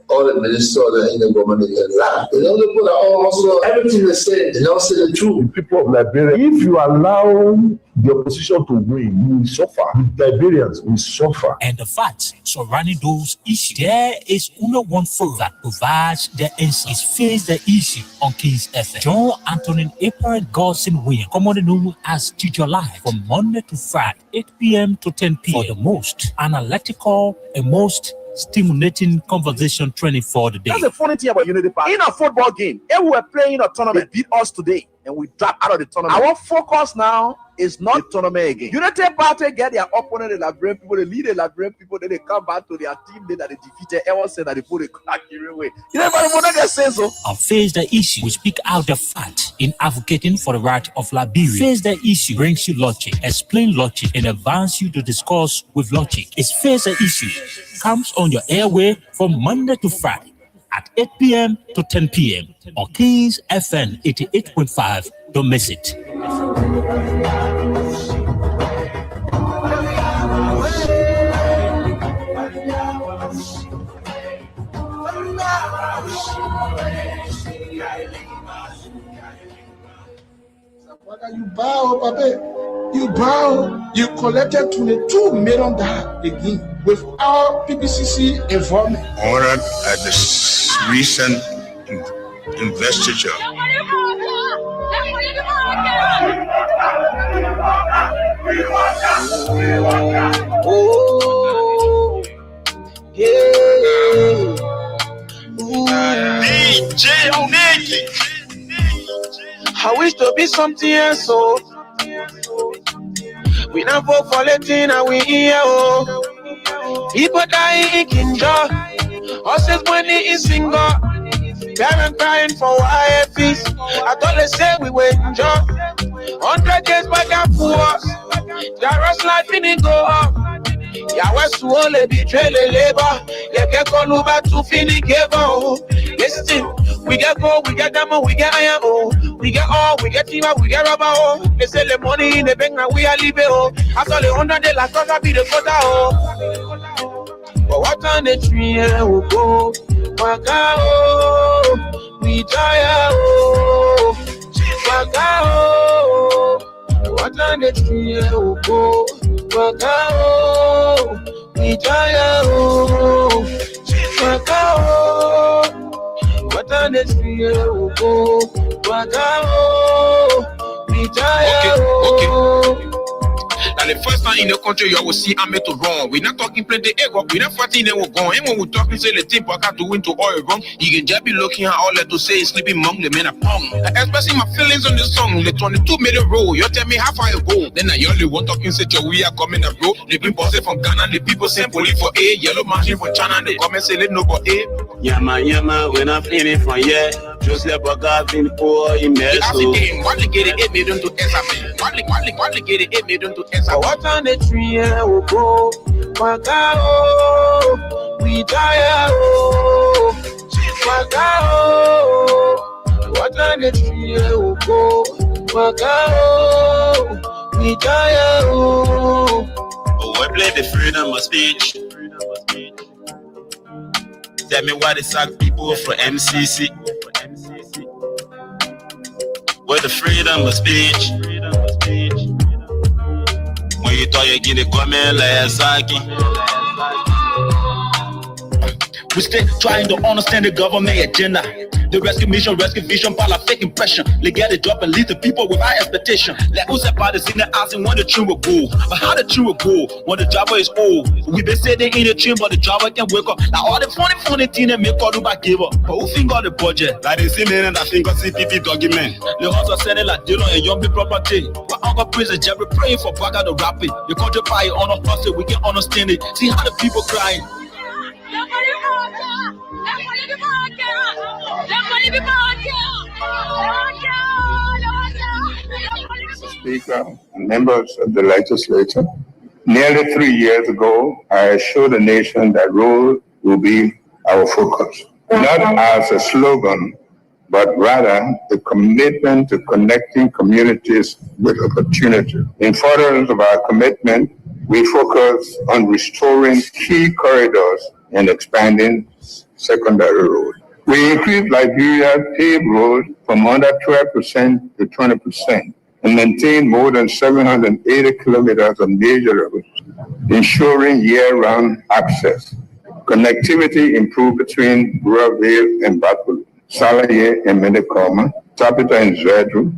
all the ministers in the government can lie. They don't put also everything they say, they don't say the truth. The people of Liberia, if you allow the opposition to win, you will suffer. Liberians will suffer. And the facts surrounding those issues, there is only one forum that provides the answer. Is Face the Issue on Kings FM. John Anthony April Godson Williams, commonly known as Teacher Live, from Monday to Friday, 8 p.m. to 10 p.m. for the most analytical and most stimulating conversation training for the day. That's the funny thing about Unity Park. In a football game, if we were playing a tournament, they beat us today and we drop out of the tournament. Our focus now is not the tournament again. Unity Party get their opponent, the Liberian people, they lead the Liberian people, then they come back to their team that they defeated. Everyone said that they put a Accurate way. You know, everybody can say so. On Face the Issue, we speak out the fact in advocating for the right of Liberia. Face the Issue brings you logic, explain logic, and advance you to discuss with logic. It's Face the Issue. Comes on your airway from Monday to Friday at 8 p.m. to 10 p.m. on Kings FM 88.5. Don't miss it. You bow, Papa. You bow. You collected $22 million again without PPCC involvement. Honored at this recent investiture. Oh, yeah. DJ Oneki. I wish to be something else, so we not vote for Latin and we here, oh. People dying in Kinja, horses money in single, parents crying for YFs. I thought they say we were in job, 100 years back and forth, Darrow's life in it go up. Yeah, West to only betray the labor, yeah, get called over to finish give on. Listen, we get gold, we get diamond, we get iron, oh. We get all, we get timber, we get rubber, oh. They sell the money in the bank and we are leaving, oh. I saw the 100 days last time be the quota, oh. But what on the tree, oh, go. Waka, oh. We tire, oh. Waka, oh. What on the tree, oh, go. Waka, oh. We tire, oh. Waka, oh. What on the tree, oh, go. Okay. Now the first time in the country you will see I'm to wrong. We're not talking plenty ego, we're not fighting and we're going. And when we're talking say the team back to win to all wrong, you can just be looking at all that to say sleeping among the men upon. Expressing my feelings on the song, the 22 million roll. You tell me how far you go. Then I only want talking say we are coming up bro. The people say from Ghana, the people say police for A, yellow machine for China, they come and say let no go A. Yama, when I'm feeling from here. Just like what I've been poor in there. What they get it made into SAP. What they get it made into SAP. What on the tree will go? Waka, oh, we die, oh, Waka, oh. What on the tree will go? Waka, oh, we die, oh. Oh, we play the freedom of speech. Tell me why they sack people for MCC. Where the freedom of speech. When you thought you get the comment like Saki. We still trying to understand the government agenda. The rescue mission, pile of fake impression. They get a job and lead the people with high expectation. Like who's about in the house and when the tune will go. But how the tune will go when the driver is old? We been sitting in the tune, but the driver can wake up. Now all the funny thing that make all about give up. But who think got the budget? Like they see men and I think of CPP document. The house are selling like Dillon and young people property. But Uncle Prince and Jerry praying for Baga to rap it. The country pie on us so we can understand it. See how the people crying. Mr. Speaker and members of the legislature, nearly 3 years ago, I assured the nation that rural will be our focus, not as a slogan, but rather the commitment to connecting communities with opportunity. In furtherance of our commitment, we focus on restoring key corridors and expanding secondary road. We increased Liberia's paved road from under 12% to 20% and maintained more than 780 kilometers of major roads, ensuring year-round access. Connectivity improved between Ruravale and Batul, Salaye and Medekoma, Tapita and Zedru,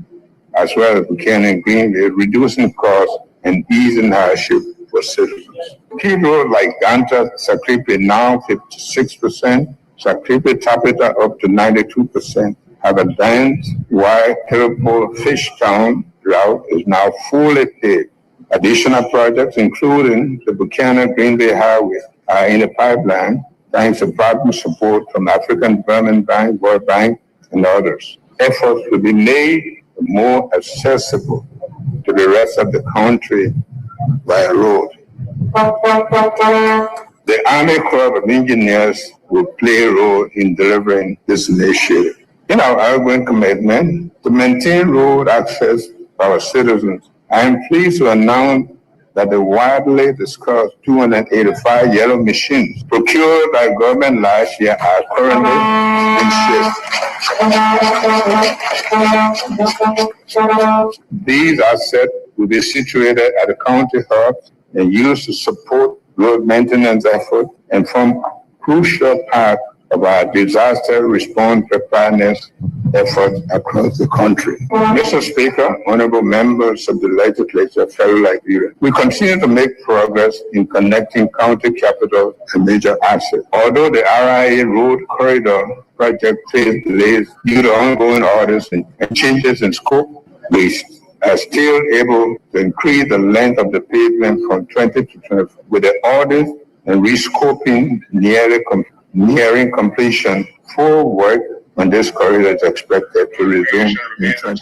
as well as Buchanan and Greenville, reducing costs and easing hardship for citizens. Key roads like Ganta, Sakripe now 56%, Sakripe Tapita up to 92%, have advanced, while Telepole Fishtown route is now fully paved. Additional projects, including the Buchanan Greenville Highway, are in the pipeline, thanks to partner support from African Development Bank, World Bank, and others. Efforts will be made more accessible to the rest of the country by road. The Army Corps of Engineers will play a role in delivering this initiative. In our ongoing commitment to maintain road access for our citizens, I am pleased to announce that the widely discussed 285 yellow machines procured by government last year are currently in shift. These assets will be situated at the county hubs and used to support road maintenance efforts and form crucial part of our disaster response preparedness efforts across the country. Mr. Speaker, honorable members of the legislature, fellow Liberia, we continue to make progress in connecting county capitals and major assets. Although the RIA Road Corridor project faced delays due to ongoing orders and changes in scope, we are still able to increase the length of the pavement from 20 to 20 with the orders and rescoping nearing completion. Full work on this corridor is expected to resume in 2020.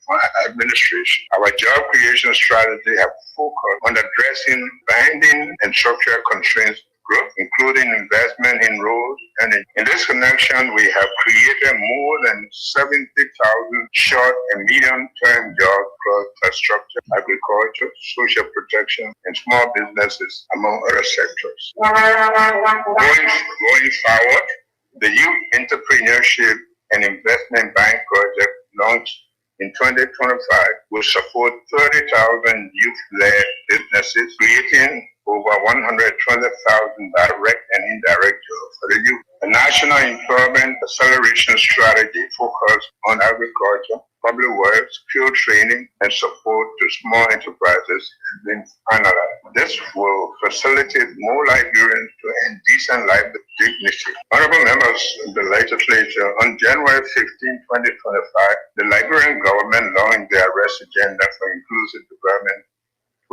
For my administration, our job creation strategy have focused on addressing binding and structural constraints growth, including investment in roads. And in this connection, we have created more than 70,000 short and medium-term jobs across infrastructure, agriculture, social protection, and small businesses, among other sectors. Going forward, the Youth Entrepreneurship and Investment Bank project launched in 2025 will support 30,000 youth-led businesses, creating over 120,000 direct and indirect jobs for the youth. The National Employment Acceleration Strategy focused on agriculture, public works, skill training, and support to small enterprises has been finalized. This will facilitate more Liberians to earn decent life with dignity. Honorable members of the legislature, on January 15, 2025, the Liberian government launched the Arrest Agenda for Inclusive Development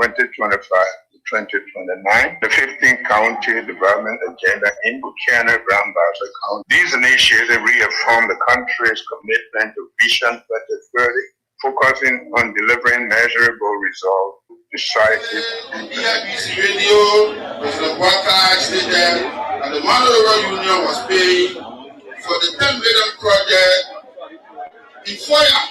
2025 to 2029, the 15th County Development Agenda in Buchanan, Grand Bassa County. These initiatives reaffirm the country's commitment to Vision 2030, focusing on delivering measurable results, decisive. DIBC Radio, President Walker stated that the Monroe Union was paying for the 10 million project in 4 years.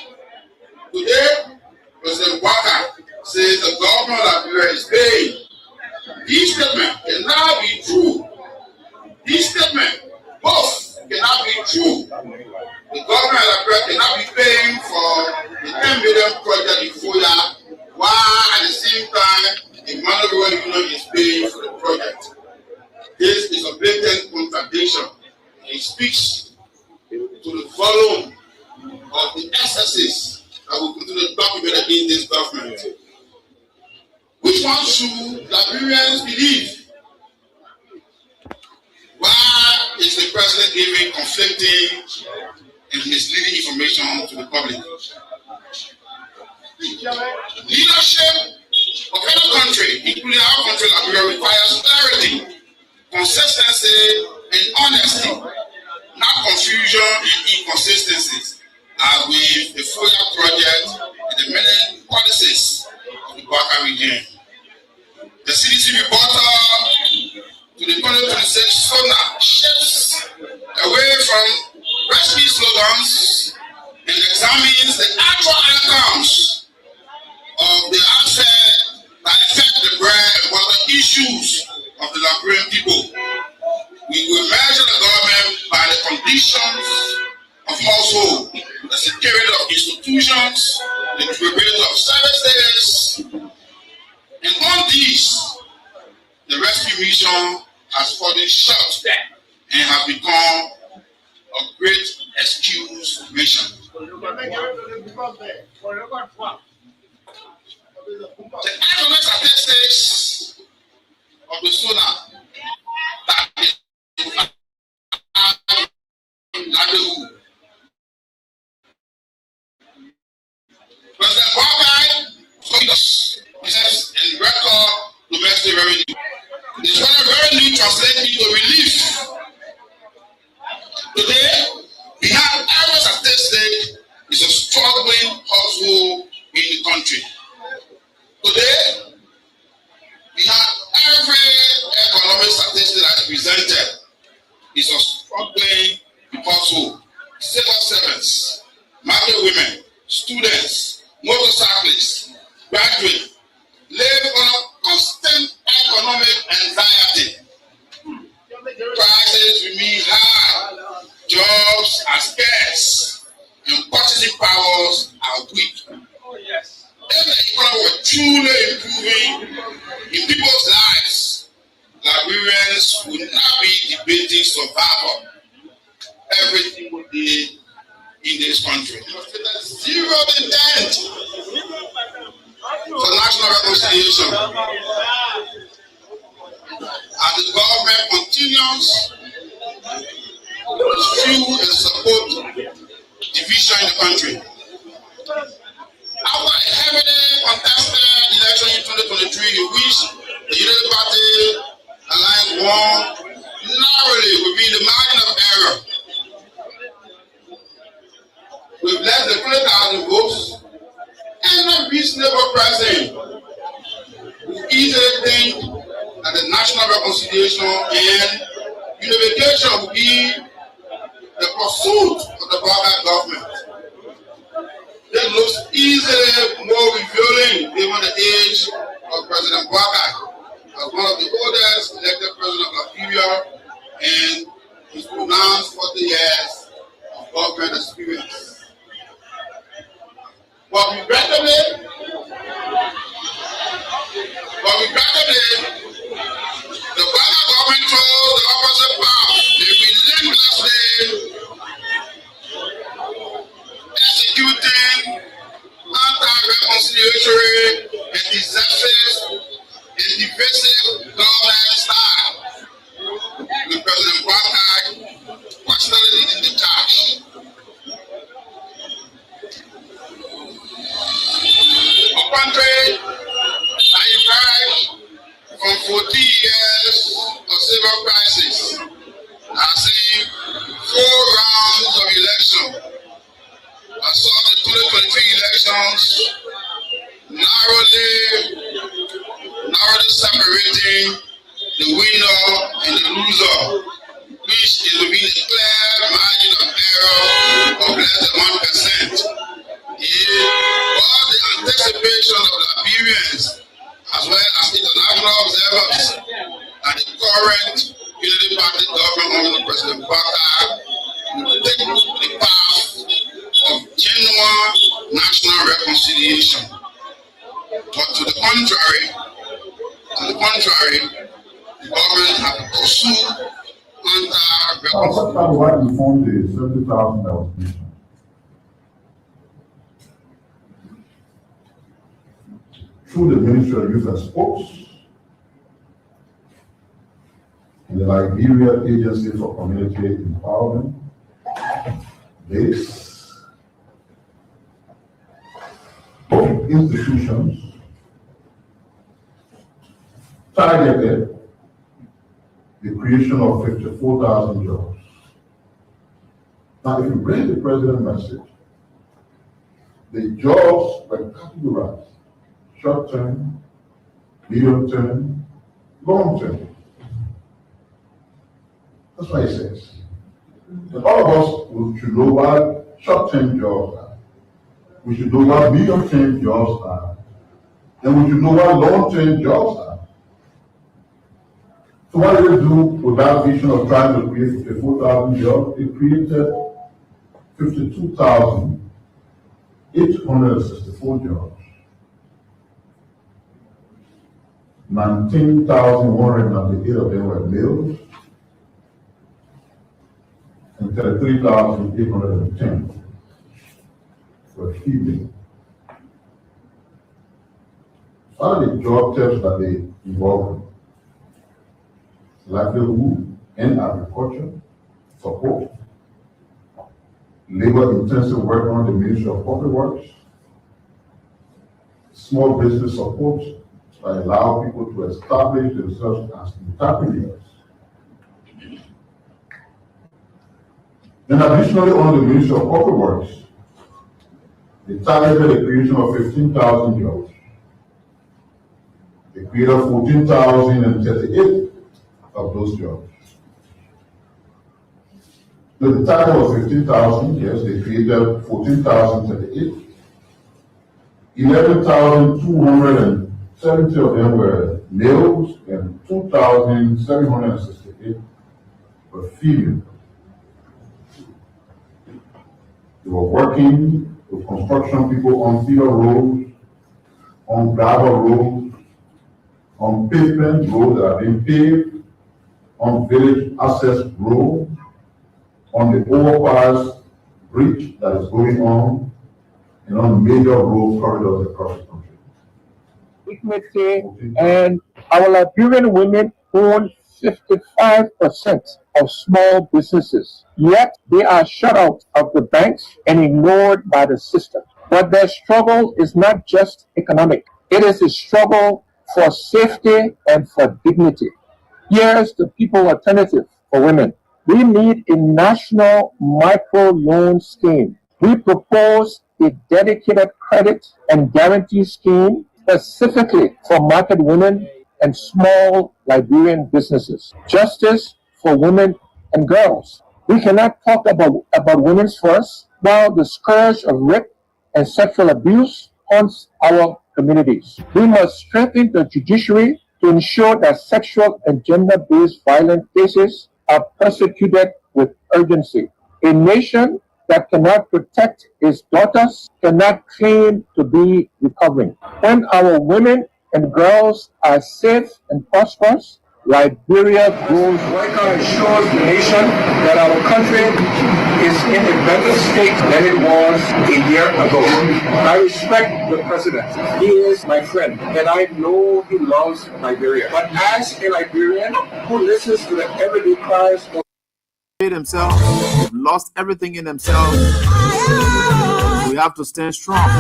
Today, President Walker says the government of Liberia is paying. This statement cannot be true. This statement, both cannot be true. The government of Liberia cannot be paying for the 10 million project in 4 years, while at the same time, the Monroe Union is paying for the project. This is a blatant contradiction. It speaks to the volume of the excesses that will continue to document against this government. Which one should Liberians believe? Why is the president giving conflicting and misleading information to the public? Leadership of any country, including our country, Liberia, requires clarity, consistency, and honesty, not confusion and inconsistencies, as with the FOIA project and the many policies of the Baka regime. The CDC report to the 2026 SONA shifts away from recipe slogans and examines the actual outcomes of the affairs that affect the bread and water issues of the Liberian people. We will measure the household, the security of institutions, the durability of services, and on these, the rescue mission has fallen short and has become a great excuse mission. The economic statistics of the sonar that is President Buhari told us business and record domestic revenue. This revenue translated into relief. Today, we have every statistic is a struggling household in the country. Today, we have every economic statistic that is presented is a struggling household, civil servants, market women, students, motorcyclists, graduates, live on a constant economic anxiety. Prices remain high, jobs are scarce, and purchasing powers are weak. If the economy were truly improving in people's lives, Liberians would not be debating survival every single day in this country. Zero intent for national reconciliation. As the government continues to fuel and support division in the country. After a heavily contested election in 2023, in which the Unity Party Alliance won narrowly within the margin of error, with less than 20,000 votes, and a reasonable president who easily think that the national reconciliation and unification will be the pursuit of the Buhari government. It looks easily more revealing given the age of President Buhari as one of the oldest elected presidents of Liberia and his pronounced 40 years of government experience. But regrettably, the Buhari government chose the opposite path. They relentlessly executing anti-reconciliatory and divisive government style, with President Buhari personally leading the charge. A country that emerged from 14 years of civil crisis has seen 4 rounds of election. I saw the 2023 elections narrowly separating the winner and the loser, which is within a clear margin of error of less than 1%. All the anticipation of the Liberians, as well as international observers, that the current Unity Party government under President Buhari will take the path of genuine national reconciliation. But to the contrary, the government has pursued anti-reconciliation. Why you fund the 70,000 that was mentioned? Through the Ministry of Youth and Sports, and the Liberia Agency for Community Empowerment, both institutions targeted the creation of 54,000 jobs. Now, if you bring the president's message, the jobs were categorized: short-term, medium-term, long-term. That's what he says. And all of us should know what short-term jobs are. We should know what medium-term jobs are. And we should know what long-term jobs are. So what did they do with that vision of trying to create 54,000 jobs? It created 52,864 jobs. 19,198 of them were males, and 33,810 were female. What are the job types that they involve in? Livelihood and agriculture support, labor-intensive work on the Ministry of Public Works, small business support that allow people to establish themselves as entrepreneurs. Then additionally on the Ministry of Public Works, they targeted the creation of 15,000 jobs. They created 14,038 of those jobs. So the target was 15,000, yes, they created 14,038. 11,270 of them were males and 2,768 were female. They were working with construction people on feeder roads, on gravel roads, on pavement roads that are being paved, on village access roads, on the overpass bridge that is going on, and on major road corridors across the country. Dignity, and our Liberian women own 55% of small businesses, yet they are shut out of the banks and ignored by the system. But their struggle is not just economic, it is a struggle for safety and for dignity. Here's the people alternative for women. We need a national micro loan scheme. We propose a dedicated credit and guarantee scheme specifically for market women and small Liberian businesses. Justice for women and girls. We cannot talk about women's first while the scourge of rape and sexual abuse haunts our communities. We must strengthen the judiciary to ensure that sexual and gender-based violent cases are prosecuted with urgency. A nation that cannot protect its daughters cannot claim to be recovering. When our women and girls are safe and prosperous, Liberia grows. WICA assures the nation that our country is in a better state than it was a year ago. I respect the president. He is my friend, and I know he loves Liberia. But as a Liberian who listens to the everyday cries of themselves, they've lost everything in themselves. We have to stand strong.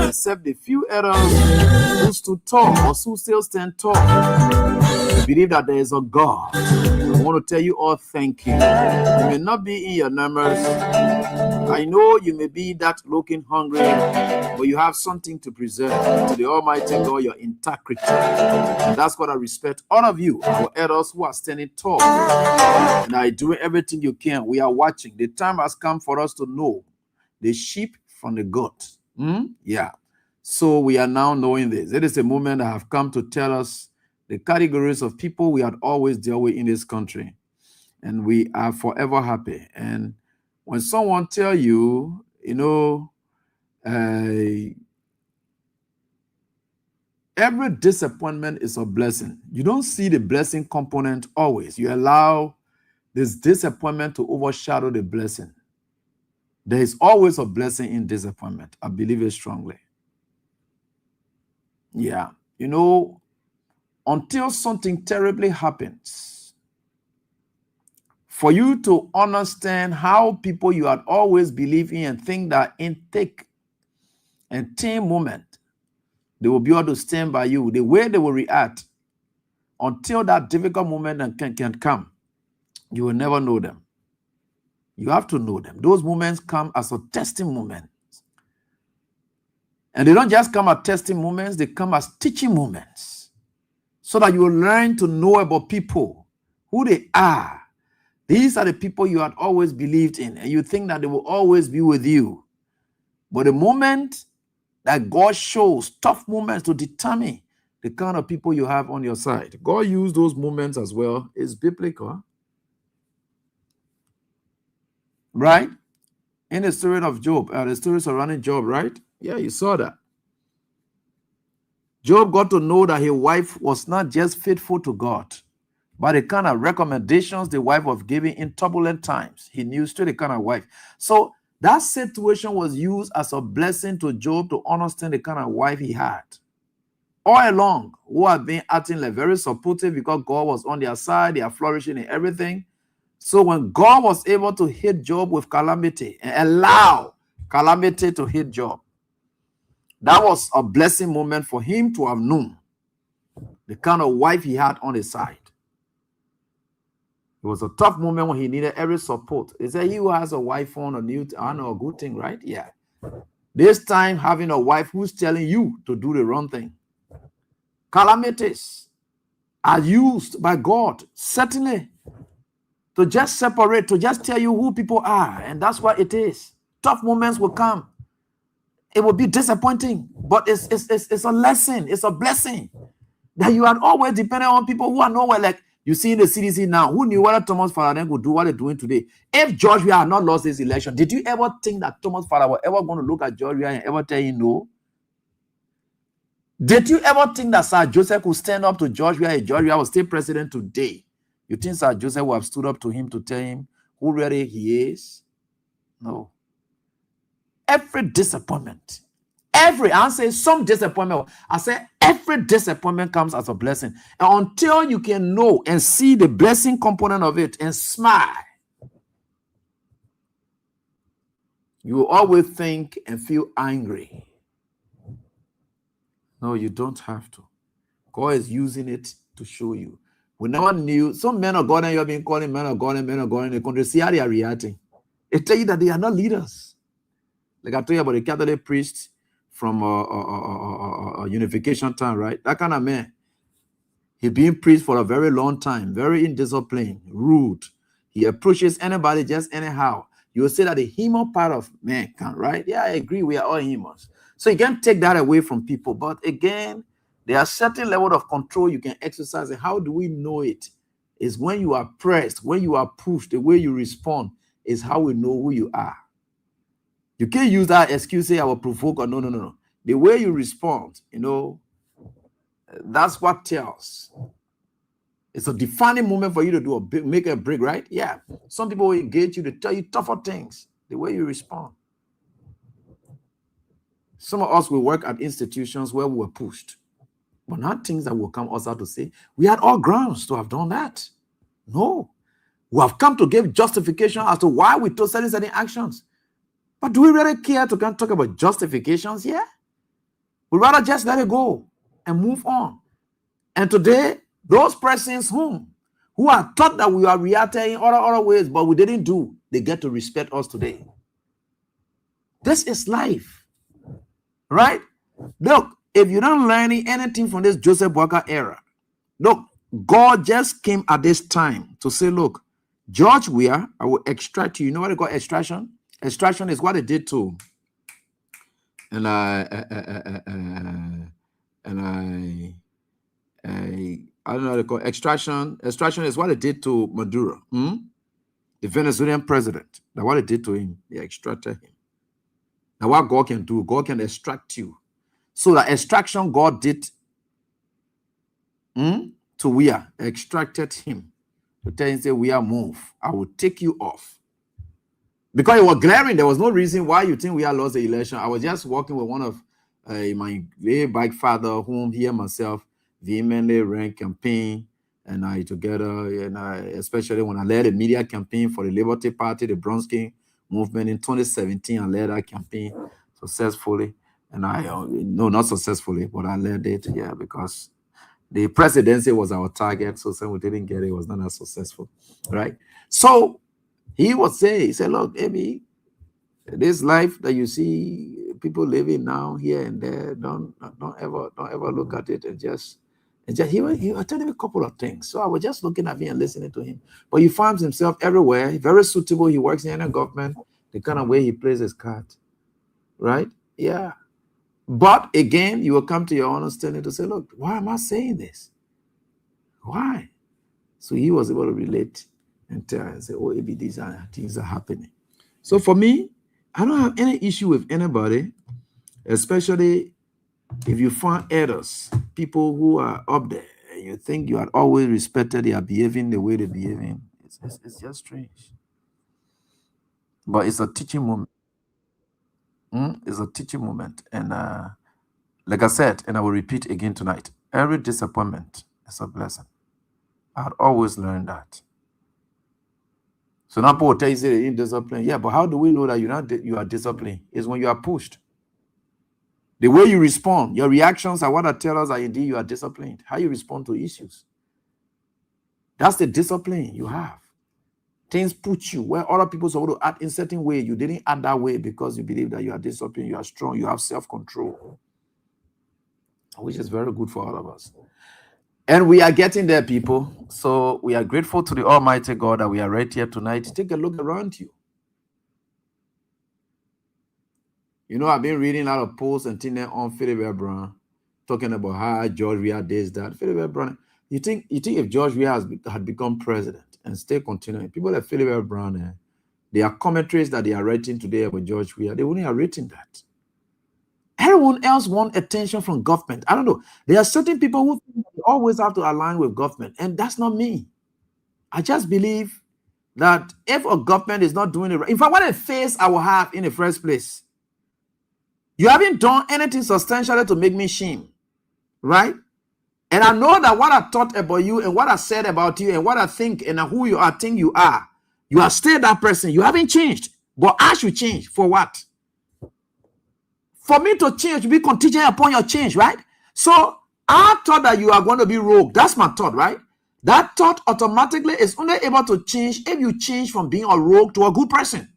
Except the few others who stood tall or who still stand tall. We believe that there is a God. I want to tell you all thank you. You may not be in your numbers. I know you may be that looking hungry, but you have something to preserve to the Almighty God, your integrity. And that's what I respect all of you, our elders who are standing tall and are doing everything you can. We are watching. The time has come for us to know the sheep from the goat. Yeah. So we are now knowing this. It is a moment I have come to tell us the categories of people we had always dealt with in this country. And we are forever happy. And when someone tell you, every disappointment is a blessing. You don't see the blessing component always. You allow this disappointment to overshadow the blessing. There is always a blessing in disappointment. I believe it strongly. Yeah. Until something terribly happens, for you to understand how people you had always believed in and think that in thick and thin moment, they will be able to stand by you, the way they will react, until that difficult moment can come, you will never know them. You have to know them. Those moments come as a testing moment. And they don't just come as testing moments, they come as teaching moments. So that you will learn to know about people, who they are. These are the people you had always believed in, and you think that they will always be with you. But the moment that God shows tough moments to determine the kind of people you have on your side, God used those moments as well. It's biblical. Right? in the story of Job, the story surrounding Job, right? Yeah, you saw that. Job got to know that his wife was not just faithful to God, but the kind of recommendations the wife was giving in turbulent times. He knew still the kind of wife. So that situation was used as a blessing to Job to understand the kind of wife he had. All along, who had been acting like very supportive because God was on their side, they are flourishing in everything. So when God was able to hit Job with calamity and allow calamity to hit Job, that was a blessing moment for him to have known the kind of wife he had on his side. It was a tough moment when he needed every support. They say he who has a wife on a new, I know, a good thing, right? Yeah. This time having a wife who's telling you to do the wrong thing. Calamities are used by God, certainly, to just separate, to just tell you who people are. And that's what it is. Tough moments will come. It will be disappointing, but it's a lesson. It's a blessing that you are always dependent on people who are nowhere. Like you see in the CDC now, who knew whether Thomas Farraden would do what they're doing today? If George Weah had not lost this election, did you ever think that Thomas Farraden was ever going to look at George Weah and ever tell him no? Did you ever think that Sir Joseph could stand up to George Weah if George Weah was still president today? You think Sir Joseph would have stood up to him to tell him who really he is? No. Every disappointment, I say some disappointment, I say every disappointment comes as a blessing. And until you can know and see the blessing component of it and smile, you will always think and feel angry. No, you don't have to. God is using it to show you. We never knew. Some men of God, and you have been calling men of God and men of God in the country, see how they are reacting. They tell you that they are not leaders. Like I told you about the Catholic priest from unification time, right? That kind of man. He's been priest for a very long time, very indisciplined, rude. He approaches anybody just anyhow. You will say that the human part of man can, right? Yeah, I agree. We are all humans. So you can't take that away from people. But again, there are certain level of control you can exercise. And how do we know it? Is when you are pressed, when you are pushed, the way you respond is how we know who you are. You can't use that excuse, say I will provoke or no. The way you respond, that's what tells. It's a defining moment for you to do make a break, right? Yeah. Some people will engage you to tell you tougher things, the way you respond. Some of us will work at institutions where we were pushed, but not things that will come us out to say, we had all grounds to have done that. No. We have come to give justification as to why we took certain actions. But do we really care to talk about justifications here? We'd rather just let it go and move on. And today, those persons who are thought that we are reacting in other ways, but we didn't do, they get to respect us today. This is life, right? Look, if you don't learn anything from this Joseph Boakai era, look, God just came at this time to say, look, George Weah, I will extract you. You know what they call extraction? Extraction is what they did to, and I don't know what they call extraction. Extraction is what they did to Maduro, the Venezuelan president. Now what they did to him, they extracted him. Now what God can do, God can extract you. So the extraction God did to Weah, extracted him to tell him, say, Weah, move. I will take you off. Because it was glaring, there was no reason why you think we had lost the election. I was just working with one of my way back father, whom he and myself vehemently ran campaign, and I together, and especially when I led a media campaign for the Liberty Party, the Bronski movement in 2017, I led that campaign successfully, and no, not successfully, but I led it, yeah, because the presidency was our target, so since we didn't get it, it was not as successful, right? So he would say, he said, look, baby, this life that you see people living now here and there, don't ever look at it and just he was telling me a couple of things. So I was just looking at him and listening to him. But he finds himself everywhere, very suitable. He works in the government, the kind of way he plays his card, right? Yeah. But again, you will come to your understanding to say, look, why am I saying this? Why? So he was able to relate and tell and say, oh, maybe these are things are happening. So for me, I don't have any issue with anybody, especially if you find others, people who are up there, and you think you had always respected they are behaving the way they're behaving. It's just strange. But it's a teaching moment. It's a teaching moment. And like I said, and I will repeat again tonight, every disappointment is a blessing. I had always learned that. So now people tell you say you're disciplined. Yeah, but how do we know that you are disciplined? It's when you are pushed. The way you respond, your reactions are what tell us that indeed you are disciplined. How you respond to issues. That's the discipline you have. Things put you where other people supposed to act in certain way. You didn't act that way because you believe that you are disciplined, you are strong, you have self-control, which is very good for all of us. And we are getting there, people. So we are grateful to the Almighty God that we are right here tonight. Take a look around you. You know, I've been reading a lot of posts and things on Philip Brown talking about how George Weah does that. Philip Brown, you think if George Weah had become president and stay continuing, people like Philip Brown, there are commentaries that they are writing today about George Weah, they wouldn't have written that. Everyone else wants attention from government. I don't know. There are certain people who think they always have to align with government, and that's not me. I just believe that if a government is not doing it right, in fact, what a face I will have in the first place. You haven't done anything substantially to make me shame, right? And I know that what I thought about you and what I said about you and what I think and who you are, think you are still that person. You haven't changed, but I should change. For what? For me to change, to be contingent upon your change, right? So I thought that you are going to be rogue. That's my thought, right? That thought automatically is only able to change if you change from being a rogue to a good person.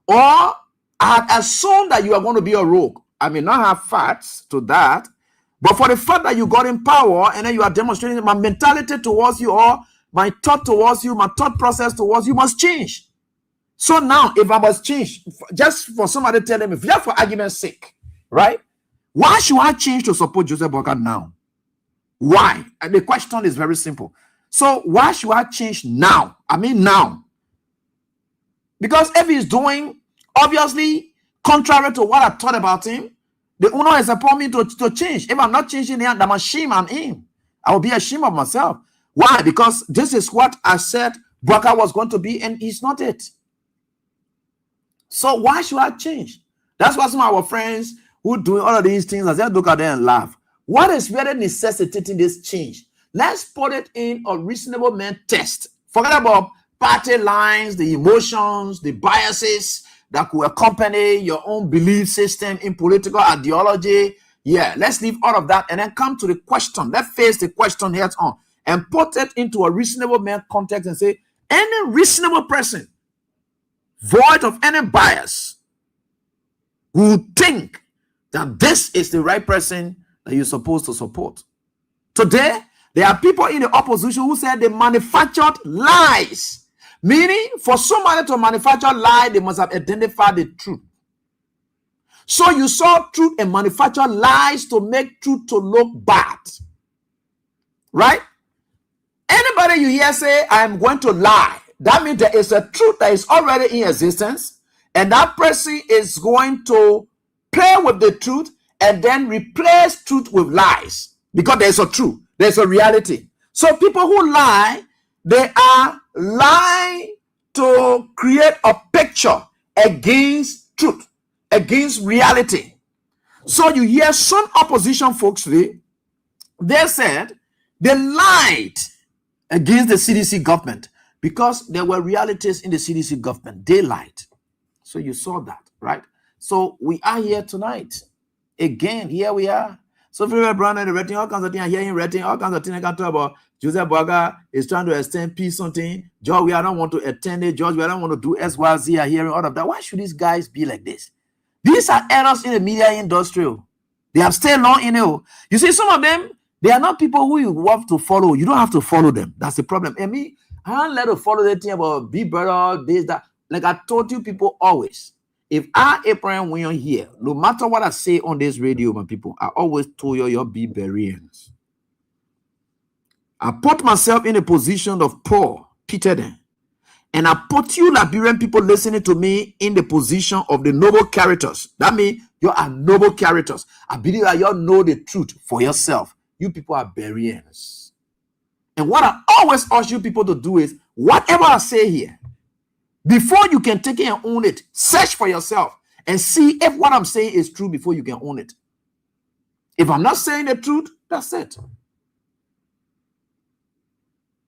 Or I had assumed that you are going to be a rogue. I may not have facts to that, but for the fact that you got in power and then you are demonstrating my mentality towards you or my thought towards you, my thought process towards you must change. So now, if I must change, just for somebody telling me, just for argument's sake, right? Why should I change to support Joseph Boakai now? Why? And the question is very simple. So why should I change now? I mean now. Because if he's doing, obviously, contrary to what I thought about him, the owner is upon me to change. If I'm not changing him, I'm ashamed on him. I will be ashamed of myself. Why? Because this is what I said Boakai was going to be, and he's not it. So why should I change? That's why some of our friends who do all of these things, I just look at them and laugh. What is really necessitating this change? Let's put it in a reasonable man test. Forget about party lines, the emotions, the biases that could accompany your own belief system in political ideology. Yeah, let's leave all of that and then come to the question. Let's face the question head on and put it into a reasonable man context and say, any reasonable person, void of any bias, who think that this is the right person that you're supposed to support. Today, there are people in the opposition who said they manufactured lies. Meaning, for somebody to manufacture lie, they must have identified the truth. So you saw truth and manufacture lies to make truth to look bad. Right? Anybody you hear say, I'm going to lie, that means there is a truth that is already in existence, and that person is going to play with the truth and then replace truth with lies. Because there's a truth, there's a reality. So people who lie, they are lying to create a picture against truth, against reality. So you hear some opposition folks today, they said they lied against the CDC government because there were realities in the CDC government. They lied. So you saw that, right? So we are here tonight. Again, here we are. So Philip Brown and writing all kinds of things. I hear him writing all kinds of things. I can talk about Joseph Boakai is trying to extend peace something. George, we don't want to attend it. George, we don't want to do SYZ. I hearing all of that. Why should these guys be like this? These are errors in the media industry. They have stayed long in it. You see, some of them, they are not people who you want to follow. You don't have to follow them. That's the problem. And me, I don't let you follow that thing about be better, this, that. Like I told you people always, if I, Abraham, when you're here, no matter what I say on this radio, my people, I always told you, you're Biberians. I put myself in a position of Paul, Peter then. and I put you Liberian people listening to me in the position of the noble characters. That means you are noble characters. I believe that you all know the truth for yourself. You people are Bereans. And what I always urge you people to do is, whatever I say here, before you can take it and own it, search for yourself and see if what I'm saying is true before you can own it. If I'm not saying the truth, that's it.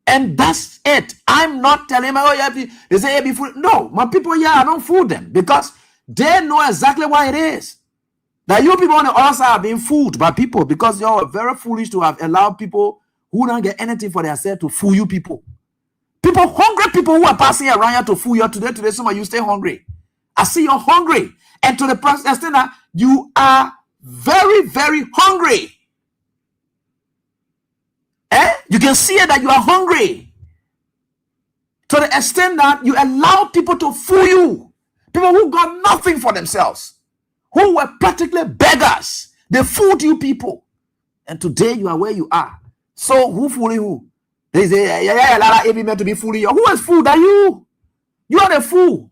And that's it. I'm not telling them, oh, yeah, they say, hey, be fooled. No, my people, yeah, I don't fool them because they know exactly what it is. That you people on the other side are being fooled by people because you're very foolish to have allowed people who don't get anything for themselves to fool you people. People, hungry people who are passing around here to fool you today, some of you stay hungry. I see you're hungry. And to the extent that you are very, very hungry. You can see it that you are hungry. To the extent that you allow people to fool you. People who got nothing for themselves. Who were practically beggars. They fooled you people. And today you are where you are. So who fooling who? They say, yeah, every man to be fooling you. Who has fooled? Are you? You are the fool.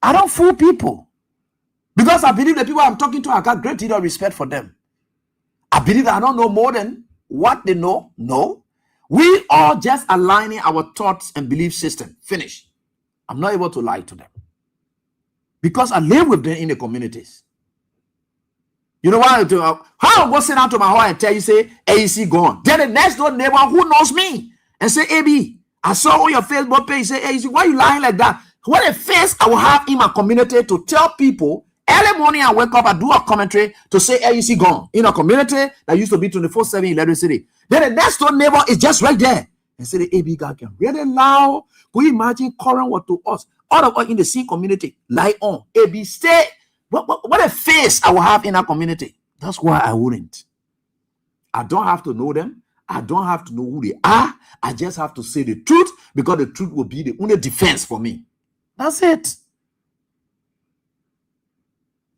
I don't fool people. Because I believe the people I'm talking to, I got great deal of respect for them. I believe that I don't know more than what they know. No. We are just aligning our thoughts and belief system. Finish. I'm not able to lie to them. Because I live with them in the communities. You know what? How I go sit down to my home and tell you, say, AEC gone. Then the next door neighbor who knows me and say, AB, I saw on your Facebook page, say, AEC, why are you lying like that? What a face I will have in my community to tell people. Early morning, I wake up, I do a commentary to say AEC gone in a community that used to be 24/7 in Ledo City. Then the next door neighbor is just right there and say the AB guy can really loud. Could you imagine calling what to us? All of us in the same community, lie on. AB stay. What a face I will have in our community. That's why I wouldn't. I don't have to know them. I don't have to know who they are. I just have to say the truth because the truth will be the only defense for me. That's it.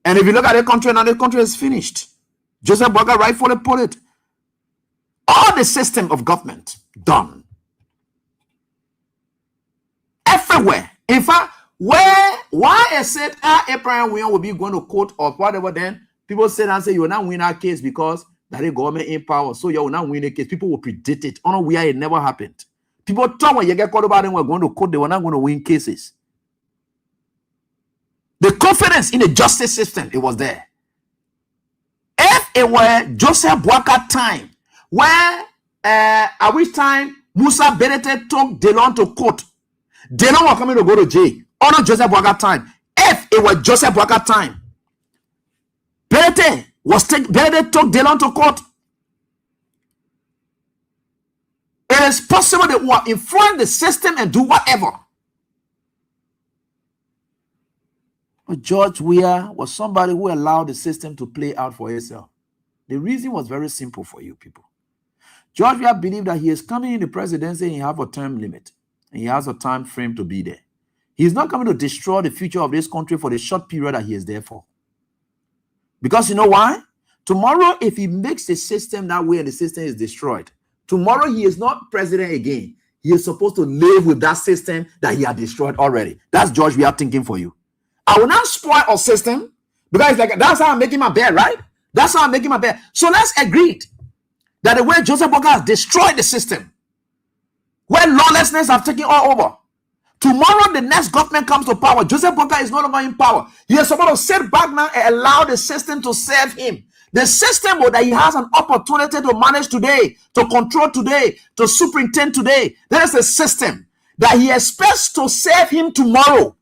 And if you look at the country now, the country is finished. Joseph Boakai rightfully put it. All the system of government done. Everywhere. In fact, why I said Abraham William will be going to court or whatever, then people say and say you will not win our case because that is government in power. So you will not win the case. People will predict it. On where it never happened. People thought when you get caught about them were going to court, they were not going to win cases. The confidence in the justice system, it was there. If it were Joseph Boakai time, where at which time Musa Benete took Delon to court, Delon was coming to go to jail. Or not Joseph Boakai time. If it was Joseph Boakai time, Benete took Delon to court. It is possible that will influence the system and do whatever. But George Weah was somebody who allowed the system to play out for itself. The reason was very simple for you people. George Weah believed that he is coming in the presidency and he has a term limit. And he has a time frame to be there. He's not coming to destroy the future of this country for the short period that he is there for. Because you know why? Tomorrow, if he makes the system that way and the system is destroyed, tomorrow he is not president again. He is supposed to live with that system that he had destroyed already. That's George Weah thinking for you. I will not spoil our system because it's like that's how I'm making my bed, right? That's how I'm making my bed. So let's agree that the way Joseph Boakai has destroyed the system, where lawlessness have taken all over. Tomorrow, the next government comes to power. Joseph Boakai is no longer in power. He is supposed to sit back now and allow the system to serve him. The system that he has an opportunity to manage today, to control today, to superintend today. That is a system that he expects to serve him tomorrow.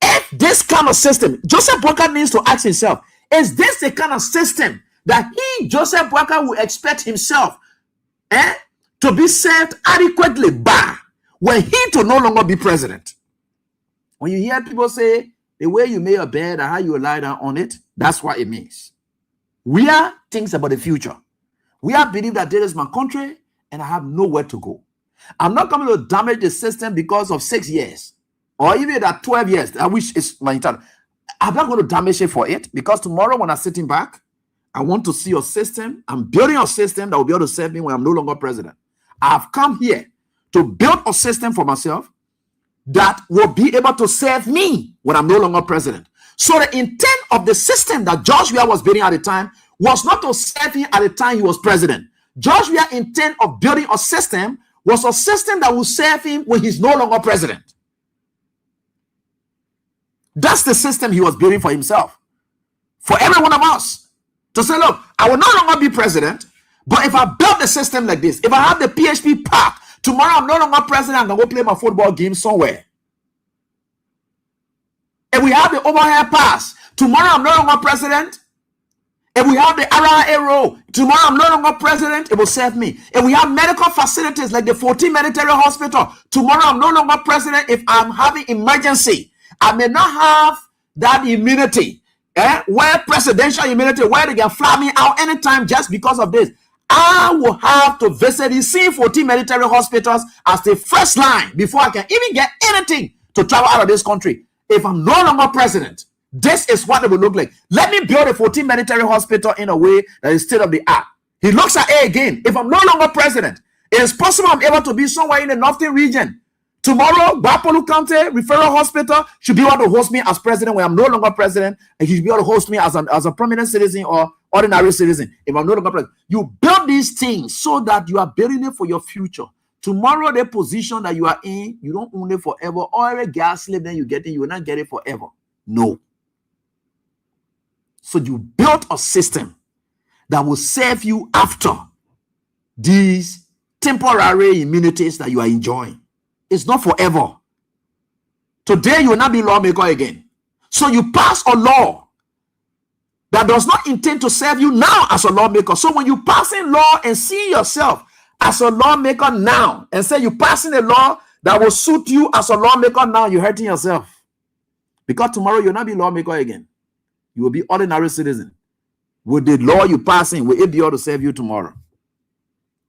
If this kind of system, Joseph Boakai needs to ask himself, is this the kind of system that he, Joseph Boakai, will expect himself to be served adequately by when he to no longer be president? When you hear people say, the way you make a bed and how you lie down on it, that's what it means. We are thinks about the future. We are believe that this is my country and I have nowhere to go. I'm not coming to damage the system because of 6 years. Or even that 12 years, I wish it's my entire. I'm not going to damage it for it because tomorrow when I'm sitting back, I want to see your system. I'm building a system that will be able to serve me when I'm no longer president. I've come here to build a system for myself that will be able to serve me when I'm no longer president. So the intent of the system that George Weah was building at the time was not to serve him at the time he was president. George Weah's intent of building a system was a system that will serve him when he's no longer president. That's the system he was building for himself. For every one of us to say, look, I will no longer be president, but if I build the system like this, if I have the PHP park, tomorrow I'm no longer president, I'm going to go play my football game somewhere. If we have the overhead pass, tomorrow I'm no longer president. If we have the RRA, tomorrow I'm no longer president, it will serve me. If we have medical facilities like the 14 Military Hospital, tomorrow I'm no longer president. If I'm having emergency, I may not have that immunity, where presidential immunity, where they can fly me out anytime just because of this. I will have to visit these 14 military hospitals as the first line before I can even get anything to travel out of this country. If I'm no longer president, this is what it will look like. Let me build a 14 military hospital in a way that is state of the art. He looks at it again. If I'm no longer president, it is possible I'm able to be somewhere in the northern region. Tomorrow, Bapolu County Referral Hospital should be able to host me as president when I'm no longer president, and he should be able to host me as a prominent citizen or ordinary citizen if I'm no longer president. You build these things so that you are building it for your future. Tomorrow, the position that you are in, you don't own it forever. Or every gas slip that you get in, you will not get it forever. No. So you built a system that will serve you after these temporary immunities that you are enjoying. It's not forever. Today you will not be lawmaker again. So you pass a law that does not intend to serve you now as a lawmaker. So when you pass in law and see yourself as a lawmaker now and say you passing a law that will suit you as a lawmaker now, you're hurting yourself. Because tomorrow you'll not be lawmaker again. You will be ordinary citizen. With the law you passing, will it be able to serve you tomorrow?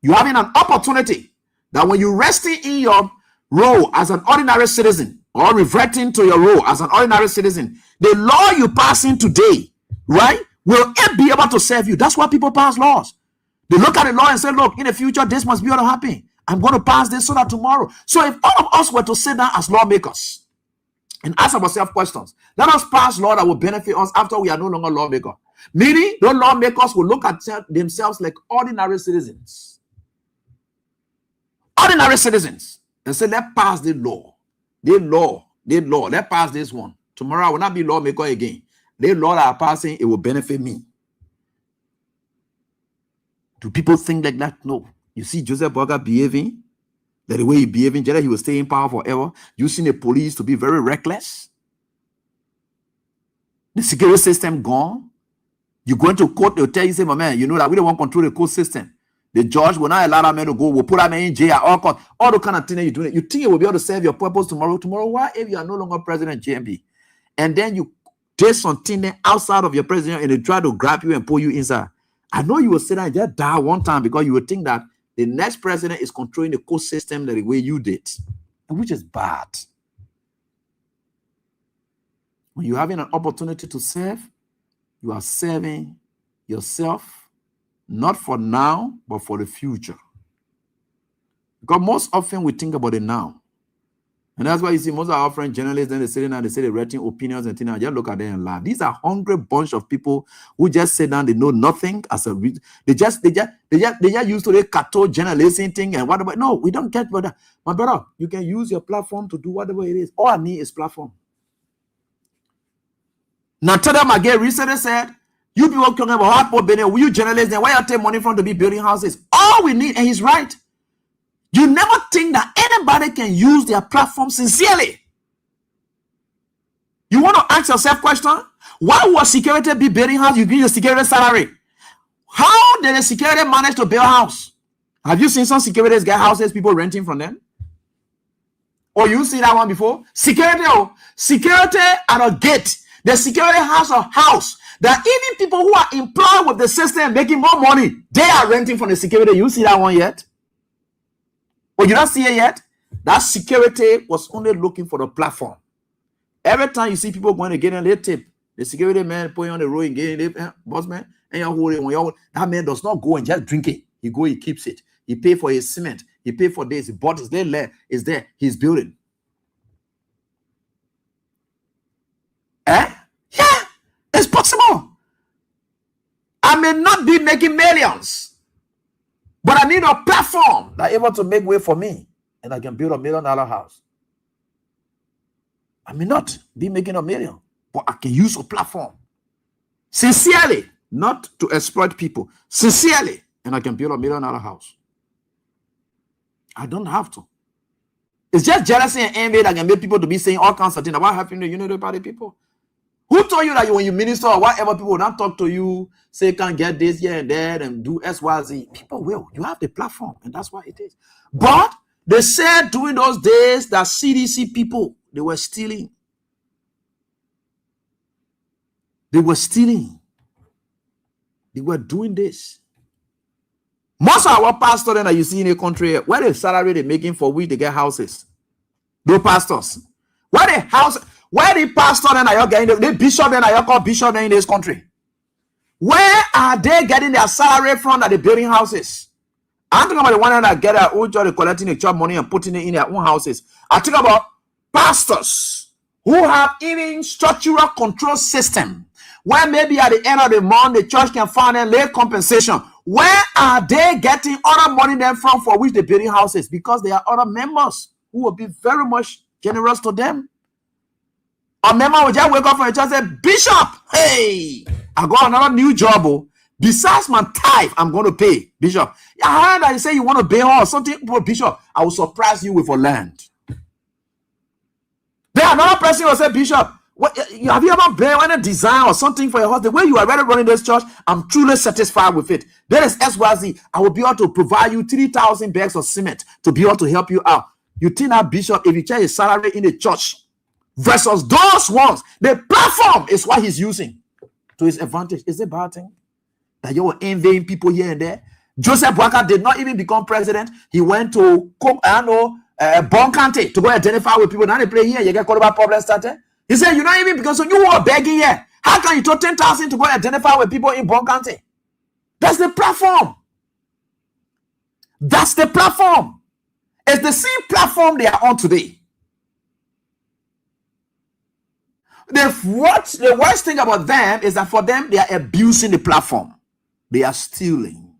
You're having an opportunity that when you're resting in your role as an ordinary citizen or reverting to your role as an ordinary citizen, the law you passing today, right, will it be able to serve you? That's why people pass laws. They look at the law and say, look, in the future, this must be able to happen. I'm going to pass this so that tomorrow. So if all of us were to sit down as lawmakers and ask ourselves questions, let us pass law that will benefit us after we are no longer lawmakers. Meaning, those lawmakers will look at themselves like ordinary citizens. Ordinary citizens. And say, let's pass the law. Let's pass this one. Tomorrow I will not be lawmaker again. The law that are passing, it will benefit me. Do people think like that? No. You see Joseph Boakai behaving, that the way he behaving, just he will stay in power forever. You see the police to be very reckless. The security system gone. You go into court, they'll tell you, say, my man, you know that we don't want to control the court system. The judge will not allow that man to go. We'll put that man in jail. All the kind of thing that you're doing. You think it will be able to serve your purpose tomorrow? Tomorrow, why if you are no longer president JMB? And then you did something outside of your president and they try to grab you and pull you inside. I know you will sit down and just die one time because you will think that the next president is controlling the court system the way you did, which is bad. When you're having an opportunity to serve, you are serving yourself. Not for now, but for the future. Because most often we think about it now. And that's why you see most of our friends, journalists, then they sit down and they say they're writing opinions and things, and just look at them and laugh. These are hungry bunch of people who just sit down, they know nothing as a they just used to the cattle journalism thing and whatever. No, we don't get that. My brother, you can use your platform to do whatever it is. All I need is platform. Natada Magay recently said, you people talking about what Benin, you journalists, then why you take money from to be building houses? All we need, and he's right. You never think that anybody can use their platform sincerely. You want to ask yourself question? Why was security be building house? You give the security salary. How did the security manage to build a house? Have you seen some securities get houses, people renting from them? Or you see that one before? Security at a gate. The security has a house that even people who are employed with the system making more money, they are renting from the security. You see that one yet? Or you don't see it yet? That security was only looking for the platform. Every time you see people going to get in their tip, the security man putting on the road and getting their boss man, and that man does not go and just drink it. He keeps it. He pay for his cement. He paid for this. He bought his land. It's there. He's building. Yeah, it's possible. I may not be making millions, but I need a platform that able to make way for me, and I can build $1 million house. I may not be making $1 million, but I can use a platform sincerely, not to exploit people, sincerely, and I can build $1 million house. I don't have to. It's just jealousy and envy that can make people to be saying all kinds of things about having the unity party people. Who told you that when you minister or whatever, people will not talk to you, say can't get this here and there and do XYZ? People will. You have the platform, and that's why it is. But they said during those days that CDC people, they were stealing. They were stealing. They were doing this. Most of our pastors that you see in the country, where the salary they're making for which they get houses? Those pastors. Where the pastor then are you getting the bishop then are you called bishop in this country? Where are they getting their salary from that they're building houses? I'm talking about the one that get their own job, collecting the church money and putting it in their own houses. I think about pastors who have even structural control system where maybe at the end of the month the church can find a late compensation. Where are they getting other money then from for which they're building houses? Because there are other members who will be very much generous to them. A member will just wake up from the church and say, Bishop, hey, I got another new job. Oh. Besides my tithe, I'm going to pay. Bishop, I heard that you say you want to pay or something. Well, Bishop, I will surprise you with a land. Then another person will say, Bishop, what, have you ever been any design or something for your house? The way you are already running this church, I'm truly satisfied with it. There is XYZ. I will be able to provide you 3,000 bags of cement to be able to help you out. You think that Bishop, if you change his salary in the church versus those ones, the platform is what he's using to his advantage. Is it a bad thing that you were envying people here and there? Joseph Boakai did not even become president. He went to Bon County to go identify with people. Now they play here. You get called about problem started. He said, you're not even because you were begging here. How can you throw 10,000 to go identify with people in Bon County? That's the platform. That's the platform. It's the same platform they are on today. The worst thing about them is that for them, they are abusing the platform. They are stealing.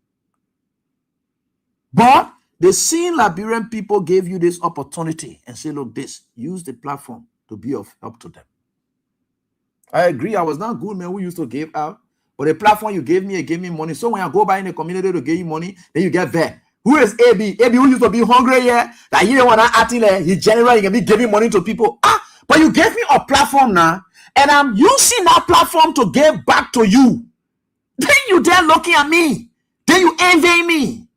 But the same Liberian people gave you this opportunity and say, look, use the platform to be of help to them. I agree. I was not good man who used to give out. But the platform you gave me, it gave me money. So when I go by in the community to give you money, then you get there. Who is AB? AB who used to be hungry here. That he didn't want to act in there. He generally can be giving money to people. But you gave me a platform now. And I'm using that platform to give back to you. Then you there looking at me. Then you envy me.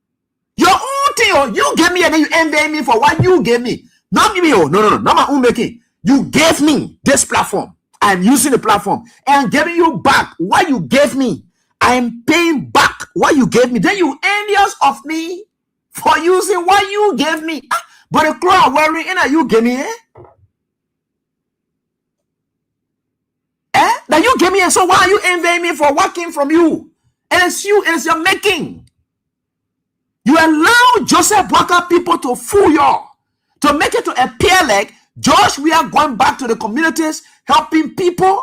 Your own thing. You gave me and then you envy me for what you gave me. Not me. No. Not my own making. You gave me this platform. I'm using the platform. And I'm giving you back what you gave me. I am paying back what you gave me. Then you envious of me for using what you gave me. But the crowd wearing in that you gave me, that you gave me, and so why are you envying me for what came from you? And it's you, and it's your making. You allow Joseph Boakai people to fool you, to make it to appear like Josh, we are going back to the communities, helping people.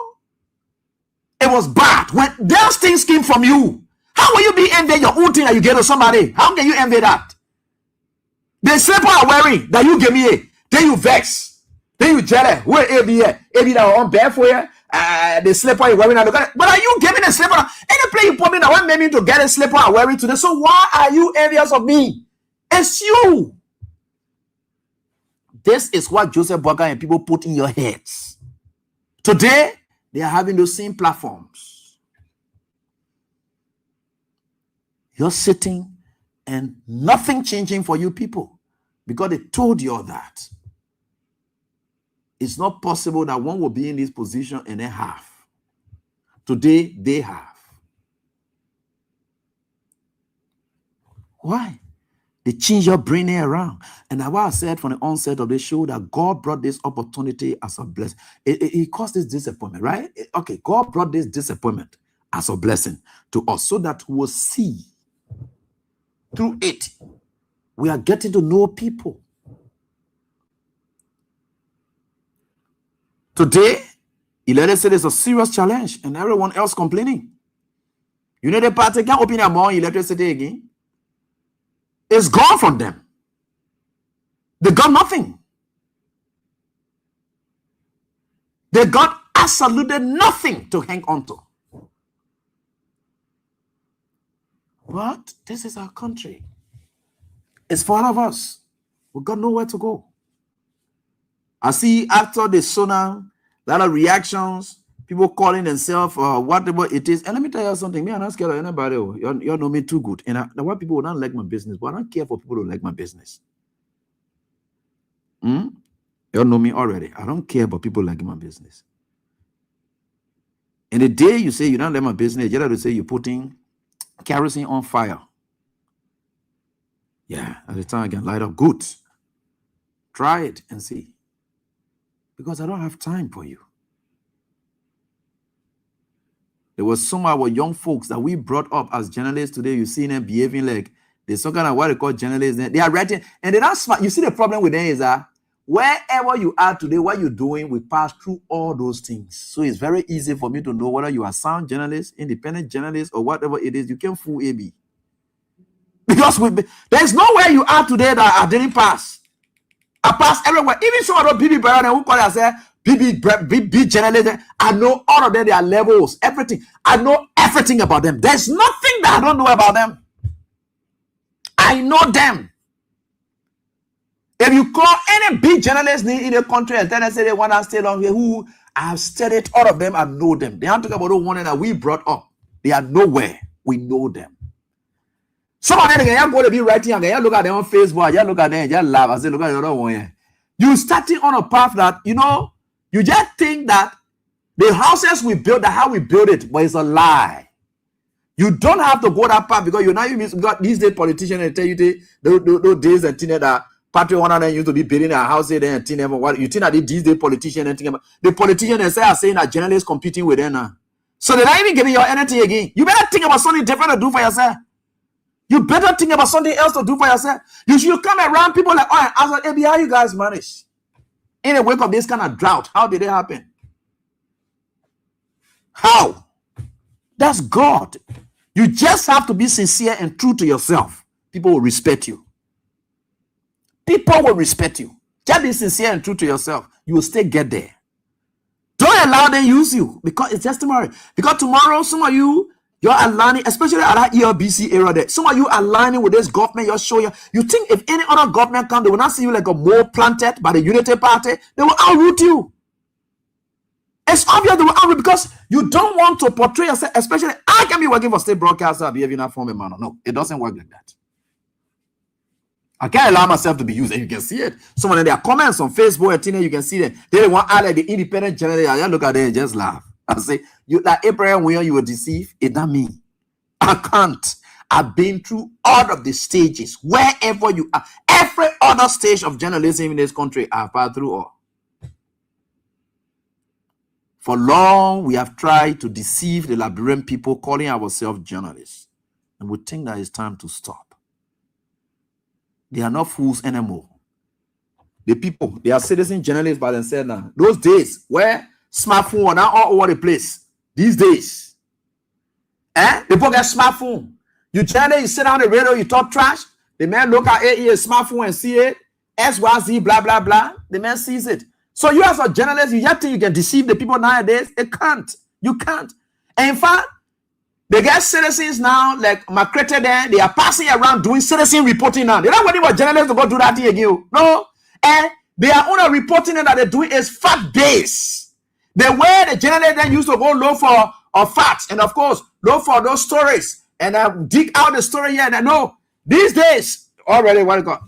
It was bad when those things came from you. How will you be envying your own thing that you gave to somebody? How can you envy that? The slipper are wearing that you gave me, then you vex, then you jealous. Where AB that are on bed for you? The slipper you're wearing. But are you giving a slipper? Any play you put me that one made me to get a slipper I'm wearing today. So why are you envious of me? It's you. This is what Joseph Boakai and people put in your heads. Today, they are having those same platforms. You're sitting and nothing changing for you people because they told you all that. It's not possible that one will be in this position and then have. Today, they have. Why? They change your brain around. And that's why I said from the onset of the show that God brought this opportunity as a blessing. It caused this disappointment, right? Okay, God brought this disappointment as a blessing to us so that we'll see through it We are getting to know people. Today, United States is a serious challenge, and everyone else complaining. United Party can't open a more electricity again. It's gone from them. They got nothing. They got absolutely nothing to hang on to. But this is our country. It's for all of us. We got nowhere to go. I see after the tsunami, a lot of reactions, people calling themselves whatever it is. And let me tell you something. Me, I'm not scared of anybody. You know me too good. And the white people don't like my business, but I don't care for people who like my business. You know me already. I don't care about people liking my business. And the day you say you don't like my business, you have to say you're putting kerosene on fire. Yeah, at the time I can light up good. Try it and see. Because I don't have time for you. There was some of our young folks that we brought up as journalists today. You see them behaving like there's some kind of what they call journalists. They are writing, and they're not smart. You see, the problem with them is that wherever you are today, what you're doing, we pass through all those things. So it's very easy for me to know whether you are sound journalist, independent journalist, or whatever it is. You can fool AB. Because there's nowhere you are today that I didn't pass. I pass everywhere. Even some of the BB brother who call themselves BB journalists, I know all of them, their levels, everything. I know everything about them. There's nothing that I don't know about them. I know them. If you call any big journalist in the country and tell them say they want to stay long here, who I've studied all of them, I know them. They aren't talking about the one that we brought up. They are nowhere. We know them. Some of them can go to be writing and you look at them on Facebook, you look at them and just laugh and say, look at the other one here. You starting on a path that, you know, you just think that the houses we build, that how we build it, but it's a lie. You don't have to go that path because you now you got these days politicians and tell you those days and things that Patrick one of them used to be building a house there and things. What you think that these days politicians and things about the politicians are saying that journalists competing with them now. So they're not even giving you anything again. You better think about something different to do for yourself. You better think about something else to do for yourself. You should come around people like, oh, I was like, hey, how you guys manage? In the wake of this kind of drought, how did it happen? How? That's God. You just have to be sincere and true to yourself. People will respect you. People will respect you. Just be sincere and true to yourself. You will still get there. Don't allow them use you because it's just tomorrow. Because tomorrow, some of you, you're aligning, especially at that ELBC era there. Some of you aligning with this government, you're showing. You think if any other government comes, they will not see you like a mole planted by the Unity Party. They will outroot you. It's obvious they will outroot because you don't want to portray yourself, especially I can be working for state broadcaster, behaving that form of manner. No, it doesn't work like that. I can't allow myself to be used, and you can see it. Some of their comments on Facebook and Tina, you can see them. They want to like the independent journalist. I look at them and just laugh. I say, you like Abraham when you were deceived, it's not me. I can't. I've been through all of the stages, wherever you are. Every other stage of journalism in this country, I've passed through all. For long, we have tried to deceive the Liberian people, calling ourselves journalists. And we think that it's time to stop. They are not fools anymore. The people, they are citizen journalists by themselves now. Those days where smartphone are now all over the place. These days. People get smartphone. You generally you sit on the radio, you talk trash. The man look at a smartphone and see it. SYZ, blah, blah, blah. The man sees it. So you as a journalist, you just think you can deceive the people nowadays. It can't. You can't. And in fact, they get citizens now, like Macrete there, they are passing around doing citizen reporting now. They're not waiting for journalists to go do that thing again. No. And they are only reporting that they're doing is fact-based. The way the journalists then used to go look for facts and, of course, look for those stories and dig out the story here. And no, these days, already, what you got?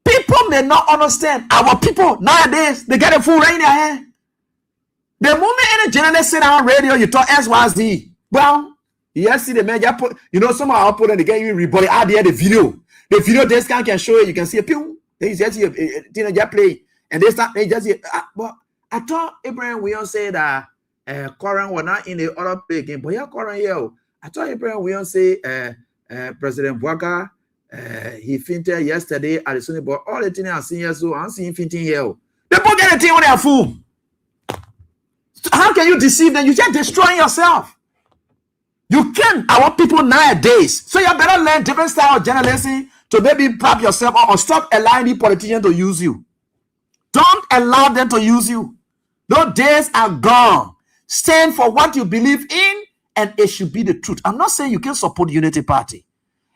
People may not understand. Our people, nowadays, they get a full rain in their hand. The moment any journalist sit on radio, you talk SYZ. Well, you see the man, you put, you know, some of our put and they get you everybody out there the video. The video this guy can show you can see a pew. They just see a just play. And they start, they just but I thought Abraham Williams said that Koran were not in the other play game, but yeah, Koran, yeah. I thought Abraham Williams say President Bwaka, he fainted yesterday at the Sunday, but all the things I've seen here, so I'm seeing fainting here. People get a thing on their fool. How can you deceive them? You just destroying yourself. You can't. I want people nowadays. So you better learn different style of journalism to maybe prop yourself or stop allowing the politicians to use you. Don't allow them to use you. Those days are gone. Stand for what you believe in, and it should be the truth. I'm not saying you can support the Unity Party.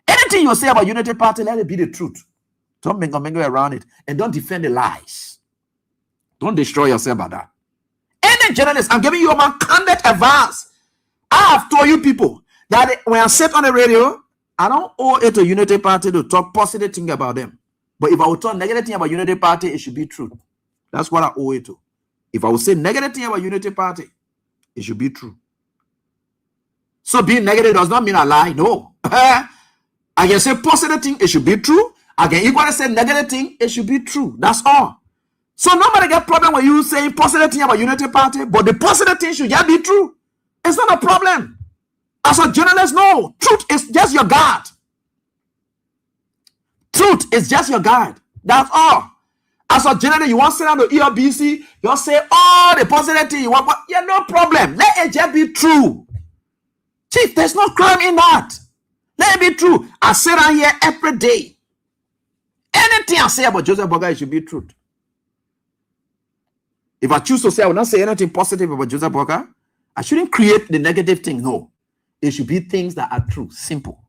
Anything you say about Unity Party, let it be the truth. Don't mingle around it, and don't defend the lies. Don't destroy yourself by that. Any journalist, I'm giving you my candid advice. I have told you people that when I sit on the radio, I don't owe it to Unity Party to talk positive thing about them. But if I would talk negative thing about Unity Party, it should be true. That's what I owe it to. If I would say negative thing about Unity Party, it should be true. So being negative does not mean I lie. No. I can say positive thing, it should be true. I can equally say negative thing, it should be true. That's all. So nobody get problem when you saying positive thing about Unity Party, but the positive thing should just be true. It's not a problem. As a journalist, no. Truth is just your guide. Truth is just your guide. That's all. As a journalist, you want to sit down to ELBC, you say all the positive thing you want, but yeah, no problem. Let it just be true. Chief, there's no crime in that. Let it be true. I sit down here every day. Anything I say about Joseph Boga, it should be truth. If I choose to say I will not say anything positive about Joseph Boga, I shouldn't create the negative thing. No. It should be things that are true. Simple.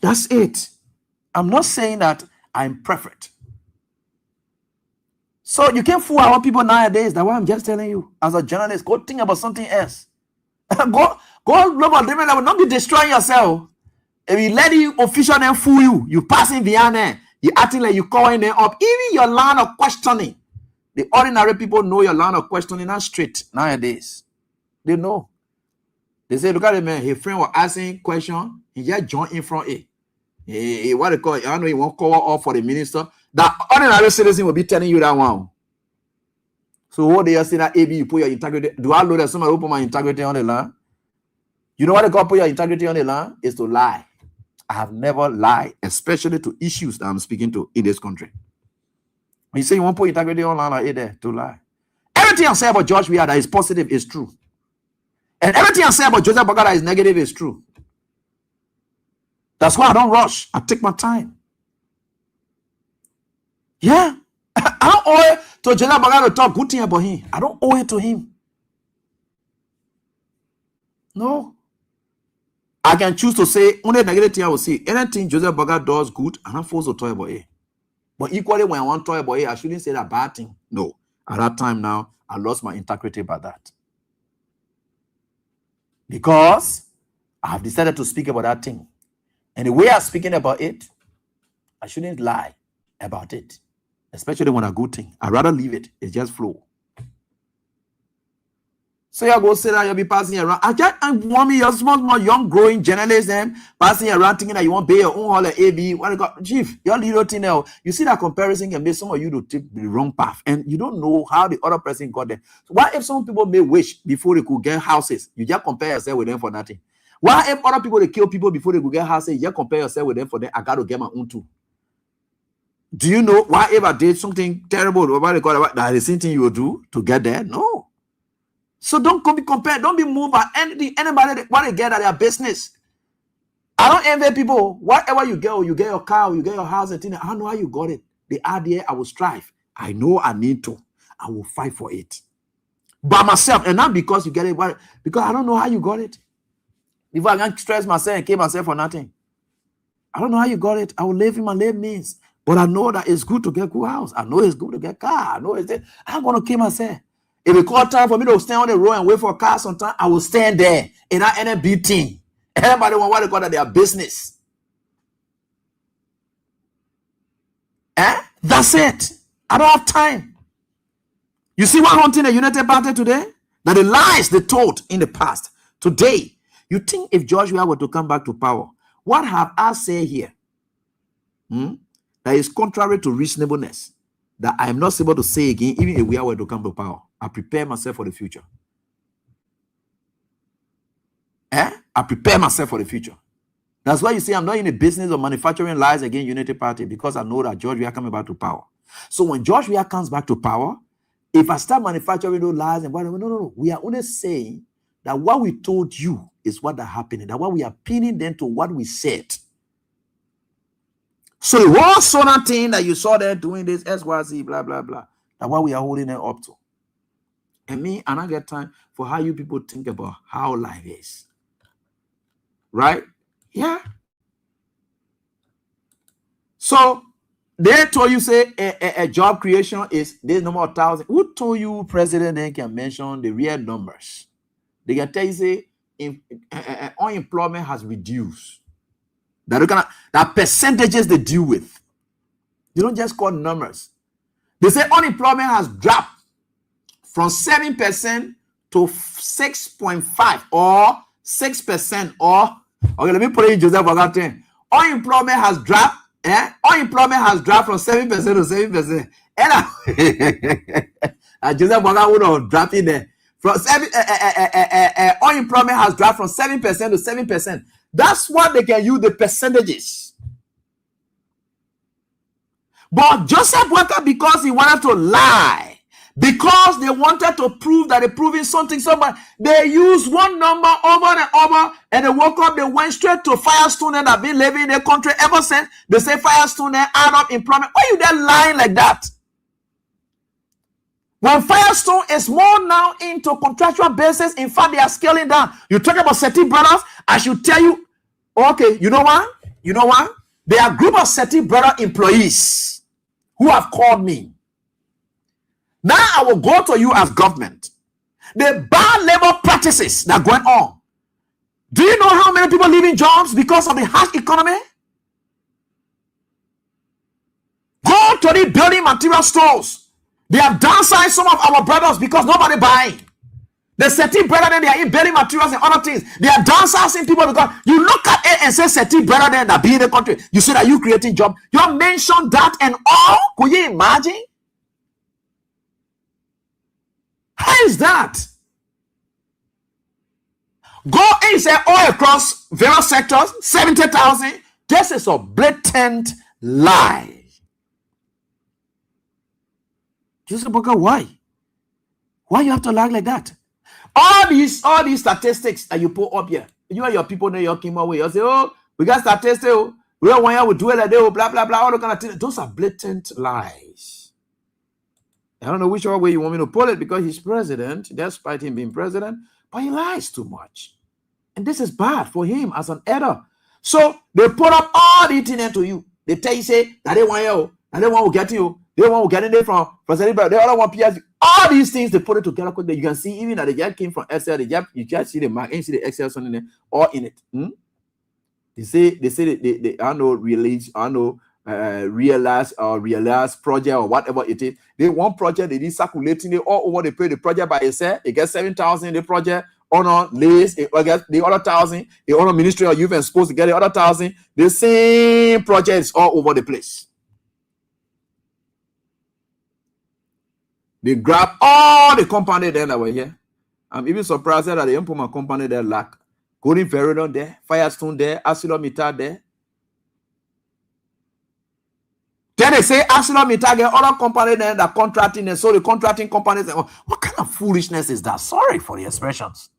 That's it. I'm not saying that I'm perfect. So you can't fool our people nowadays. That's why I'm just telling you. As a journalist, go think about something else. go look at different level. Don't be destroying yourself. If you let the official then fool you, you passing beyond there. You acting like you calling them up. Even your line of questioning. The ordinary people know your line of questioning not straight nowadays. They know. They say, look at the man. His friend was asking question. He just joined in front of it. What they call it? I know he won't call off for the minister. That ordinary citizen will be telling you that one. So what they are saying that AB, you put your integrity. Do I know that somebody will put my integrity on the line? You know what they call put your integrity on the line? Is to lie. I have never lied, especially to issues that I'm speaking to in this country. When you say you want to put integrity online, like there to lie. Everything I say about George Weah that is positive is true. And everything I say about Joseph Boga that is negative is true. That's why I don't rush. I take my time. Yeah. I don't owe it to Joseph Boga to talk good thing about him. I don't owe it to him. No. I can choose to say only negative thing I will say. Anything Joseph Boga does good, I'm not forced to talk about it. But equally, when I want to talk about it, I shouldn't say that bad thing. No. At that time now, I lost my integrity by that. Because I have decided to speak about that thing. And the way I'm speaking about it, I shouldn't lie about it. Especially when a good thing. I'd rather leave it. It just flow. So you go sit down, you'll be passing around. I want me, your small, young, growing journalist, them passing around thinking that you want to pay your own hall at AB. What you got? Chief, your little thing now. You see that comparison can make some of you to take the wrong path. And you don't know how the other person got there. So what if some people may wish before they could get houses? You just compare yourself with them for nothing. Why if other people they kill people before they could get houses? You just compare yourself with them for them. I got to get my own too. Do you know why if I did something terrible, what they call it, that the same thing you will do to get there? No. So don't be compared. Don't be moved by anybody what they get at their business. I don't envy people. Whatever you get your car, you get your house, and things. I don't know how you got it. The idea I will strive. I know I need to. I will fight for it by myself, and not because you get it. Because I don't know how you got it. If I can't stress myself and kill myself for nothing, I don't know how you got it. I will live in my live means, but I know that it's good to get good house. I know it's good to get car. I know it's there. I'm gonna kill myself. If it call time for me to stand on the road and wait for a car sometime, I will stand there in that NFB team. Everybody want what they call that their business. That's it. I don't have time. You see what hunting the United Party today? That the lies they told in the past. Today, you think if George Weah were to come back to power, what have I said here? That is contrary to reasonableness. That I am not able to say again, even if we were to come to power. I prepare myself for the future. I prepare myself for the future. That's why you see I'm not in the business of manufacturing lies against Unity Party, because I know that George Weah coming back to power. So when George Weah comes back to power, if I start manufacturing those lies and whatever, no. We are only saying that what we told you is what that happening. That what we are pinning them to what we said. So the whole Sona thing that you saw there doing this SYZ, blah, blah, blah, that's what we are holding them up to. And me, and I get time for how you people think about how life is. Right? Yeah. So they told you, say, a job creation is this number of 1,000. Who told you president then can mention the real numbers? They can tell you, say, unemployment has reduced. That percentages they deal with. They don't just call numbers. They say unemployment has dropped from 7% to 6.5 or 6% or, okay, let me put it in Joseph Boga. Unemployment has dropped. Unemployment has dropped from 7% to 7%. And Joseph Boga would have dropped in there. From unemployment has dropped from 7% to 7%. That's what they can use the percentages. But Joseph Boakai, because he wanted to lie, because they wanted to prove that they're proving something, they used one number over and over, and they woke up, they went straight to Firestone and have been living in the country ever since. They say Firestone and add up employment. Why are you there lying like that? When Firestone is more now into contractual basis, in fact, they are scaling down. You talk about Seti Brothers, I should tell you, okay, you know what? There are a group of Seti Brother employees who have called me. Now I will go to you as government. The bad labor practices that are going on. Do you know how many people leaving jobs because of the harsh economy? Go to the building material stores. They have downsized some of our brothers because nobody buying. The Seti brother then they are in building materials and other things. They are downsizing people because you look at it and say Seti brother then that be in the country. You say that you creating job. You mentioned that and all. Could you imagine? How is that? Go and say all across various sectors, 70,000. This is a blatant lie. Joseph Boakai, why? Why you have to lie like that? All these statistics that you put up here, you and your people know you came away. You say, oh, we got statistics. Oh, we don't want you to do it like that. Oh, blah blah blah. All the kind of things. Those are blatant lies. I don't know which way you want me to pull it because he's president, despite him being president, but he lies too much, and this is bad for him as an elder. So they put up all the things to you. They tell you say that they want you, and they want to get you. They want to get in there from anybody. They all want PS. All these things they put it together. You can see even that the job came from Excel. You just see the mark and see the Excel something in there or in it. They say they I know release, I know realize project or whatever it is. They one project they did circulating it all over. They pay the project by itself. They get 7,000 the project. Honor lays the other 1,000. The honor Ministry of Youth and Sports to get the other 1,000. The same projects all over the place. They grab all the company there that were here. I'm even surprised that they didn't put my company there lack. Golden Veridon there, Firestone there, ArcelorMittal there. Then they say ArcelorMittal get other company there that contracting and so the contracting companies. What kind of foolishness is that? Sorry for the expressions.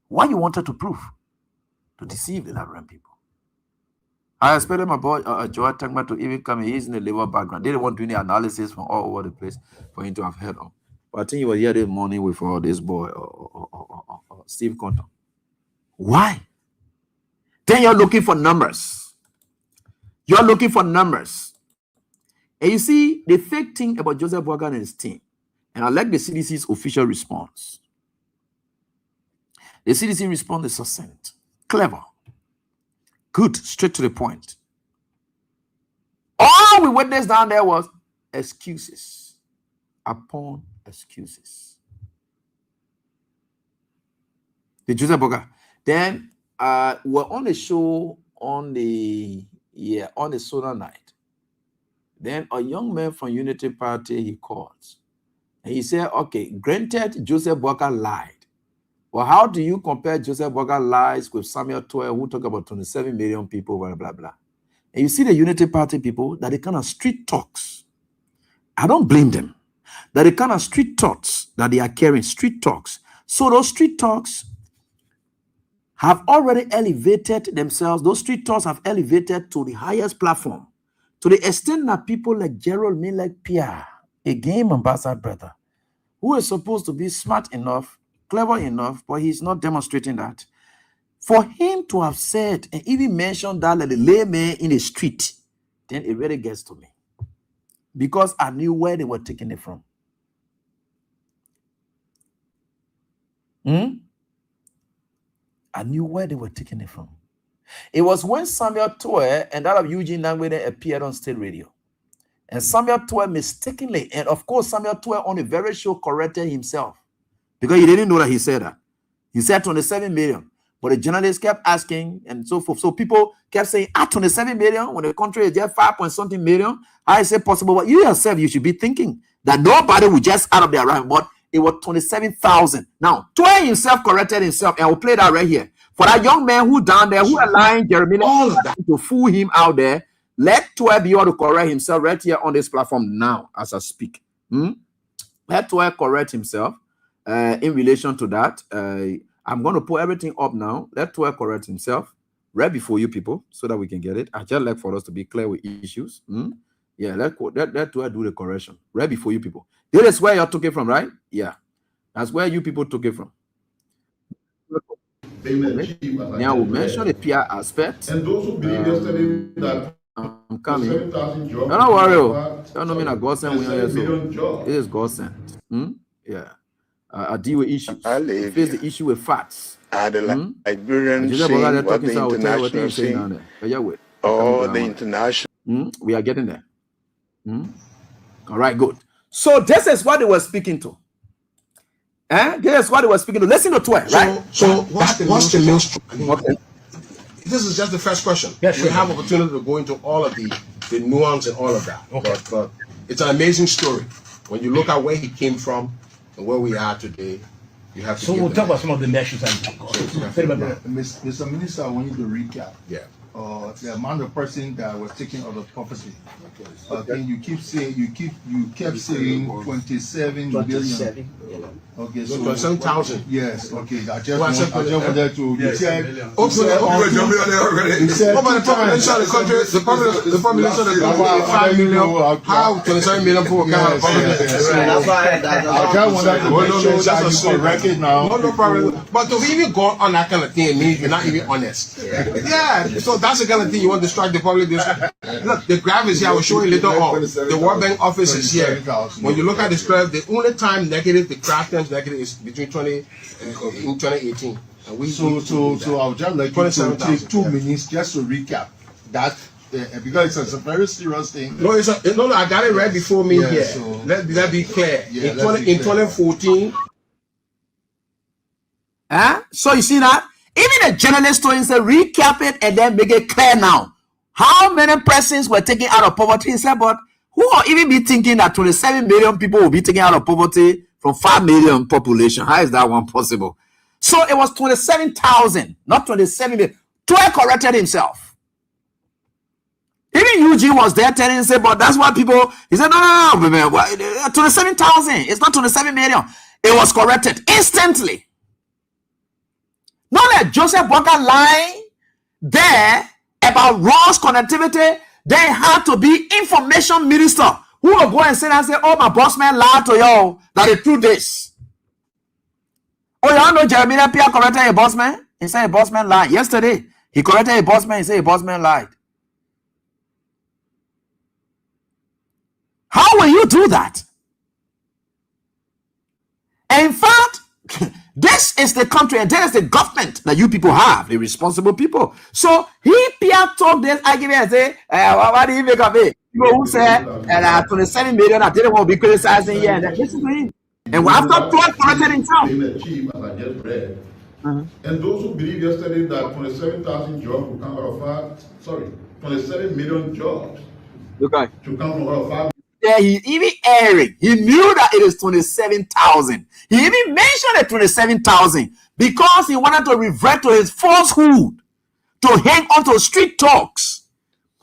What you wanted to prove? To deceive the Liberian people. I expected my boy Joel Tangma to even come. He's in the labor background. They didn't want to do any analysis from all over the place for him to have heard of. But I think he was here this morning with this boy or Steve Compton. Why? Then you're looking for numbers. You're looking for numbers. And you see the fake thing about Joseph Boakai and his team. And I like the CDC's official response. The CDC response is succinct, clever. Good, straight to the point. All we witnessed down there was excuses upon excuses. The Joseph Boakai. Then we're on the show on the solar night. Then a young man from Unity Party he calls. And he said, okay, granted Joseph Boakai lied. Well, how do you compare Joseph Boga lies with Samuel Toy, who talk about 27 million people, blah, blah, blah? And you see the Unity Party people, that they kind of street talks. I don't blame them. That the kind of street talks that they are carrying, street talks. So those street talks have already elevated themselves. Those street talks have elevated to the highest platform, to the extent that people like Gerald Milek Pierre, a game ambassador brother, who is supposed to be smart enough, clever enough, but he's not demonstrating that. For him to have said and even mentioned that like the layman in the street, then it really gets to me. Because I knew where they were taking it from. I knew where they were taking it from. It was when Samuel Toy and that of Eugene Nangwede appeared on state radio. And Samuel Toy mistakenly, and of course Samuel Toy on the very show corrected himself. Because he didn't know that he said that. He said 27 million. But the journalists kept asking and so forth. So people kept saying, 27 million when the country is just 5 point something million. How is it possible? But you yourself, you should be thinking that nobody will just out of their right. But it was 27,000. Now, Toy himself corrected himself, and we'll play that right here. For that young man who down there, who allowing Jeremy all of that to fool him out there, let Toy be able to correct himself right here on this platform now as I speak. Let Toy correct himself in relation to that. I'm going to put everything up now. Let Toy correct himself right before you people so that we can get it. I just like for us to be clear with issues. Yeah, let Toy do the correction right before you people. This is where you took it from, right? Yeah. That's where you people took it from. Now we mentioned the PR aspect. And those who believe yesterday that I'm coming. 7,000 jobs. Don't worry. Don't know me not God sent. This is God sent. Yeah. I deal with issues. Face the issue with facts. The Liberian scene, what the international scene, or the international. We are getting there. All right, good. So this is what they were speaking to. This is what they were speaking to. Listen to Toy, right? So what's the main? Okay. This is just the first question. Yes, we have opportunity to go into all of the nuance and all of that. Okay. But it's an amazing story. When you look at where he came from and where we are today, you have to. So we'll talk about some of the measures. Mr. Minister, I want you to recap. Yeah. The amount of person that was taken out of property. You keep saying you kept saying 27 billion. Okay, so 27,000. Yes. Okay, I just wanted to. You said. The population of the country is 5 million. How 27 million people can have population? I just wanted to make sure that you correct it now. No problem. But to even go on that kind of thing, it means you're not even honest. Yeah. So that's the kind of thing you want to strike the public. Look, the graph is here. I will show you later on. The World Bank office is here. When you look at this graph, the only time negative, the graph times negative is between 2018. And we so I would just like you to take 2 minutes just to recap that because it's a very serious thing. No, I got it right before me here. So, let be clear. Yeah, in 2014. So you see that? Even a journalist told him, say, recap it and then make it clear now. How many persons were taken out of poverty? He said, but who will even be thinking that 27 million people will be taken out of poverty from 5 million population? How is that one possible? So it was 27,000, not 27 million. Toy corrected himself. Even Eugene was there telling him, say, but that's what people, he said, no, 27,000. It's not 27 million. It was corrected instantly. Not like Joseph Boga lying there about Raw's connectivity. There had to be information minister who will go and say, oh, my boss man lied to you that the truth is. Oh, y'all know Jeremiah Pierre corrected a boss man? He said a boss man lied. Yesterday, he corrected a boss man. He said a boss man lied. How will you do that? And in fact, this is the country and this is the government that you people have, the responsible people. So he Pierre talk this argument and say, what do you make of it? People who say 27 million, I didn't want to be criticizing here. And this is me. And after Toy corrected himself. And those who believe yesterday that 27,000 jobs will come out of 27 million jobs to come out of 5. Yeah, he even airing. He knew that it is 27,000. He even mentioned it 27,000 because he wanted to revert to his falsehood, to hang on to street talks.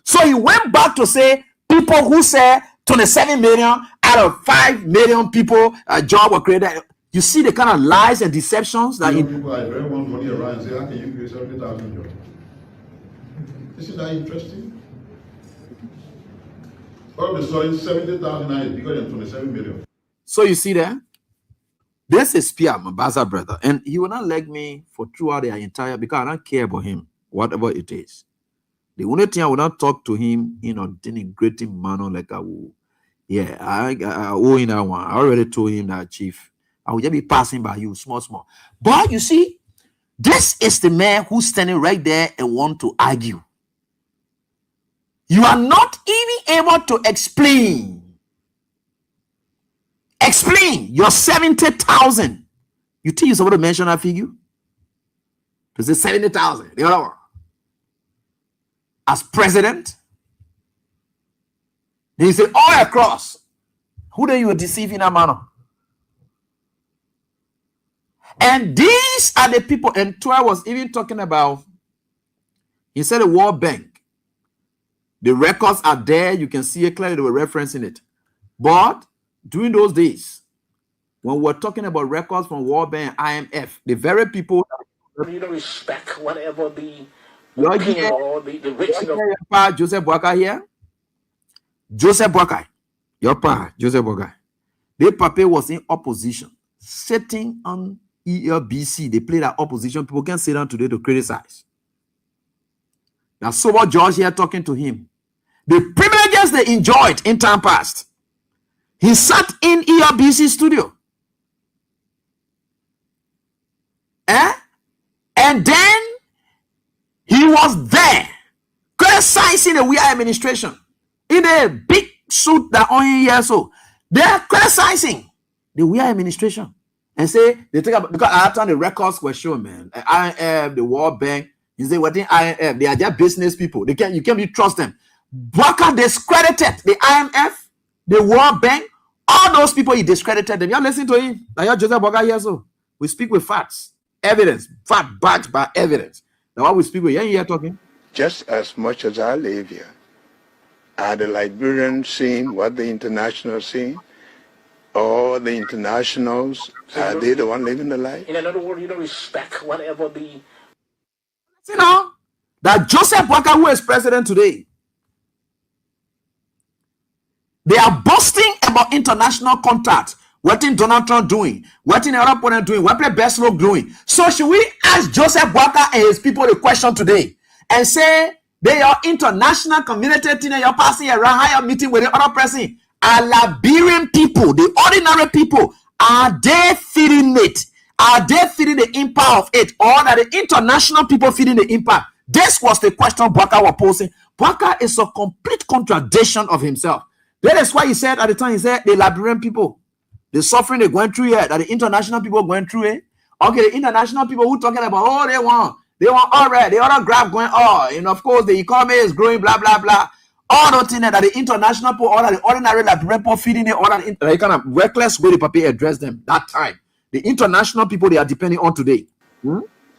So he went back to say people who say 27 million out of 5 million people a job were created. You see the kind of lies and deceptions that people are very want money around and say, how can you create 70,000 jobs? Isn't that interesting? All of a sudden, 70,000 now is bigger than 27 million. So you see there? This is Pierre, my Baza brother, and he will not leg me for throughout the entire, because I don't care about him, whatever it is. The only thing I will not talk to him in a denigrating manner like I will. Yeah, I owe him that one. I already told him that, Chief. I will just be passing by you, small. But you see, this is the man who's standing right there and want to argue. You are not even able to explain your 70,000. You think you're supposed to mention that figure? To say 70,000, the other one. As president, then you say all across. Who do you deceive in that manner? And these are the people, and Toy was even talking about, he said the World Bank. The records are there, you can see it clearly, they were referencing it. But during those days, when we're talking about records from World Bank and IMF, the very people you don't respect whatever the You're opinion here. or the rating of Your pa, Joseph Boakai here. Joseph Boakai. Your pa, Joseph Boakai. The papa was in opposition, sitting on ELBC. They played that opposition. People can sit down today to criticize. Now, sober George here talking to him. The privileges they enjoyed in time past. He sat in ELBC studio. And then he was there criticizing the WIA administration in a big suit that only here. So they are criticizing the WIA administration and say they take up, because at that time the records were shown, man. IMF, the World Bank, you say what in IMF, they are just business people. You can't really trust them. Bwaka discredited the IMF, the World Bank, all those people he discredited them. You listen to him. Now you're Joseph Bwaka here, so we speak with facts, evidence, fact backed by evidence. Now what we speak with, you here talking. Just as much as I live here, are the Liberians seeing what the internationals seeing? Or the internationals, are they the one living the life? in another word, you don't respect whatever the You know, that Joseph Boakai, who is president today, they are boasting about international contact. What in Donald Trump doing? What in Europe doing? What Best Look doing? So should we ask Joseph Boakai and his people a question today and say they are international community thing and you're passing around higher meeting with the other person? Are Liberian people, the ordinary people, are they feeding it? Are they feeding the impact of it? Or are the international people feeding the impact? This was the question Boakai was posing. Boakai is a complete contradiction of himself. That is why he said at the time, he said the Liberian people, the suffering they're going through here, that the international people are going through it. Okay, the international people who talking about, oh, they want all right, the other graph going, oh, and of course the economy is growing, blah, blah, blah. All those things that the international people, all that the ordinary Liberian people feeding it, all that the kind of reckless way the paper address them that time. The international people they are depending on today.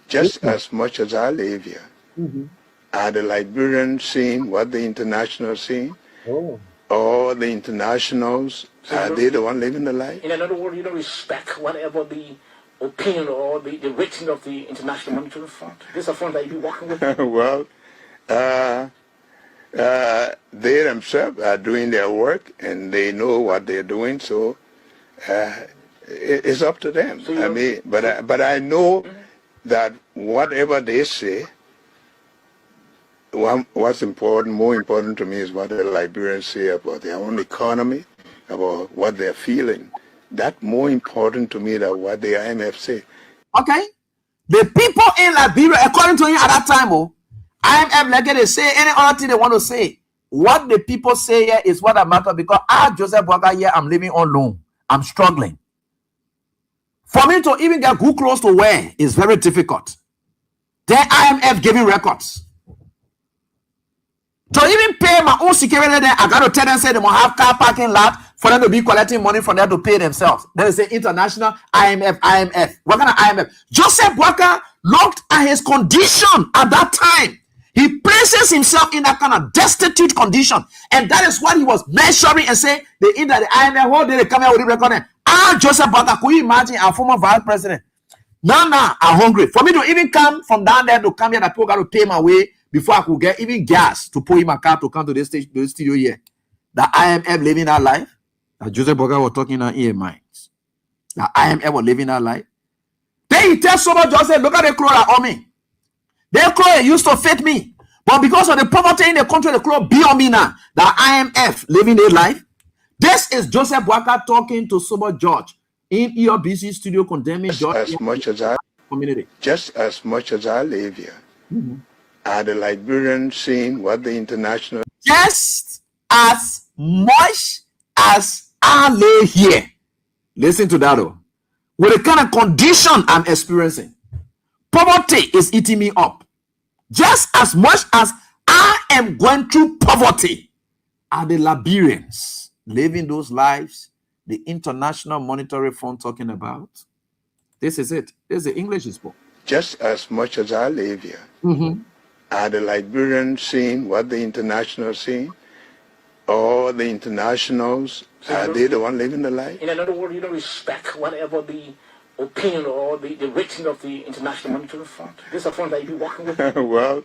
Just as much as I live here, are the Liberians seeing what the internationals seeing? Or the internationals, are they the one living the life? in another word, you don't respect whatever the opinion or the rating of the International Monetary Fund. This is a fund that you be working with. Well, they themselves are doing their work and they know what they're doing, so it's up to them. So I mean, but I know that whatever they say, what's important, more important to me is what the Liberians say about their own economy, about what they're feeling. That's more important to me than what the IMF say. Okay? The people in Liberia, according to him at that time, IMF, like they say any other thing they want to say. What the people say here is what matters, because I, Joseph Boakai, here, I'm living on loan. I'm struggling. For me to even get good clothes to wear is very difficult. Then IMF giving records. To even pay my own security, then I got to tell them, say they must have car parking lot for them to be collecting money from there to pay themselves. Then they say international IMF. What kind of IMF? Joseph Boakai looked at his condition at that time. He places himself in that kind of destitute condition. And that is what he was measuring and saying, they either the IMF, what did they come here with the record? Joseph Boakai, could you imagine our former vice president? Now, I'm hungry. For me to even come from down there to come here, that people got to pay my way before I could get even gas to pull in my car to come to this stage, to the studio here. The IMF living that life. That Joseph Boakai was talking on in minds. The IMF was living that life. Then he tells someone, Joseph, look at the clothes on me. Their clothes used to fit me. But because of the poverty in the country, the clothes be on me now. The IMF living their life. This is Joseph Boakai talking to Sober George in ERBC studio condemning George. As much as I live here, are the Liberians seeing what the international... Just as much as I live here. Listen to that though. With the kind of condition I'm experiencing, poverty is eating me up. Just as much as I am going through poverty, are the Liberians living those lives the International Monetary Fund talking about? This is it. This is the English is spoke. Just as much as I live here, are the Liberians seeing what the internationals seeing? Or the internationals, are they the one living the life? In another word, you don't respect whatever the opinion or the rating of the International Monetary Fund. This is a fund that you be working with. Well,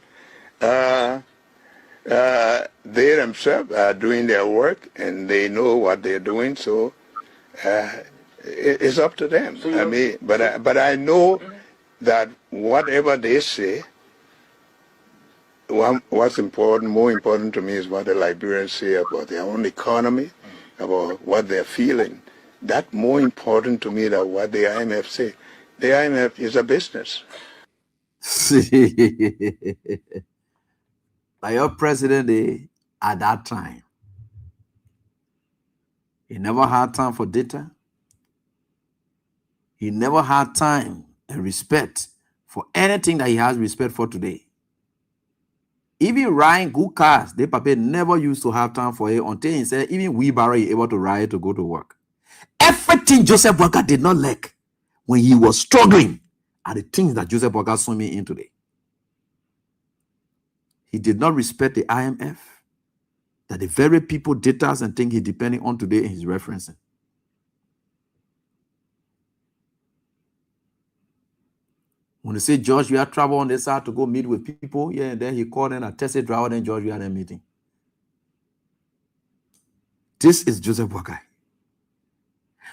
they themselves are doing their work and they know what they're doing, so it's up to them. So but I know that whatever they say, what's more important to me is what the Liberians say about their own economy, about what they're feeling. That's more important to me than what the IMF say. The IMF is a business. By your president at that time, he never had time for data. He never had time and respect for anything that he has respect for today. Even riding good cars, the papa never used to have time for it until he said even wheelbarrow he able to ride to go to work. Everything Joseph Boakai did not lack when he was struggling are the things that Joseph Boakai saw me in today. He did not respect the IMF, that the very people, data and things he depending on today he's referencing. When they say George, we have travel on this side to go meet with people, yeah, and then he called in a taxi driver, then George, we had a meeting. This is Joseph Boakai.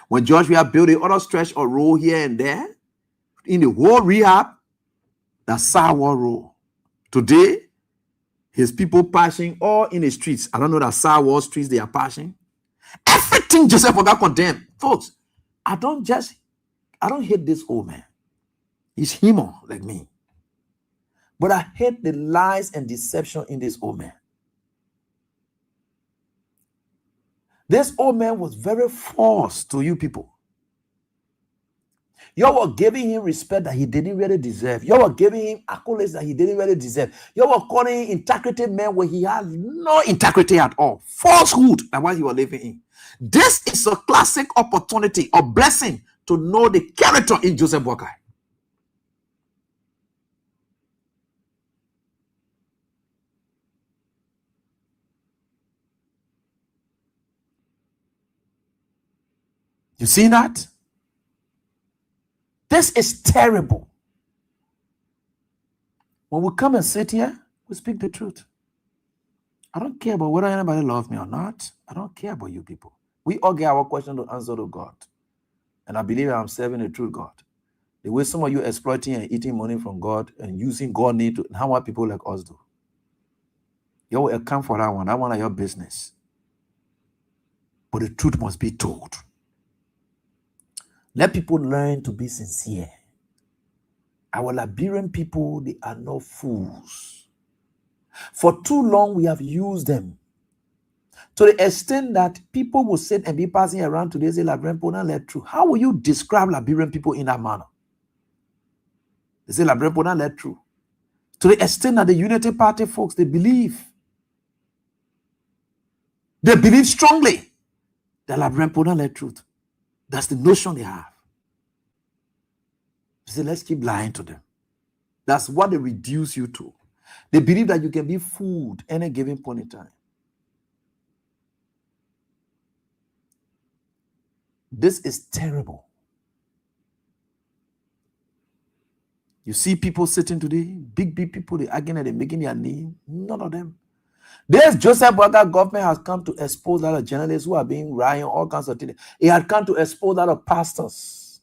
When George, we have built the other stretch or road here and there, in the whole rehab, that Sawa road. Today, his people passing all in the streets. I don't know that Sawa streets they are passing. Everything Joseph Boakai condemned. Folks, I don't hate this old man. He's human like me. But I hate the lies and deception in this old man. This old man was very false to you people. You were giving him respect that he didn't really deserve. You were giving him accolades that he didn't really deserve. You were calling him integrity man where he had no integrity at all. Falsehood and what he was living in. This is a classic opportunity or blessing to know the character in Joseph Boakai. You see that? This is terrible. When we come and sit here, we speak the truth. I don't care about whether anybody loves me or not. I don't care about you people. We all get our question to answer to God. And I believe I'm serving a true God. The way some of you exploiting and eating money from God and using God need to, how what people like us do. You will account for that one. That one is your business. But the truth must be told. Let people learn to be sincere. Our Liberian people, they are no fools. For too long, we have used them to the extent that people will sit and be passing around today say Liberian people not let true. How will you describe Liberian people in that manner? They say Liberian people not let true. To the extent that the Unity Party folks, they believe They believe strongly that Labren Pona let truth. That's the notion they have. They say, let's keep lying to them. That's what they reduce you to. They believe that you can be fooled any given point in time. This is terrible. You see people sitting today, big people, they arguing and they're making their name. None of them. This Joseph Boakai government has come to expose a lot of journalists who are being rioting, all kinds of things. It had come to expose a lot of pastors.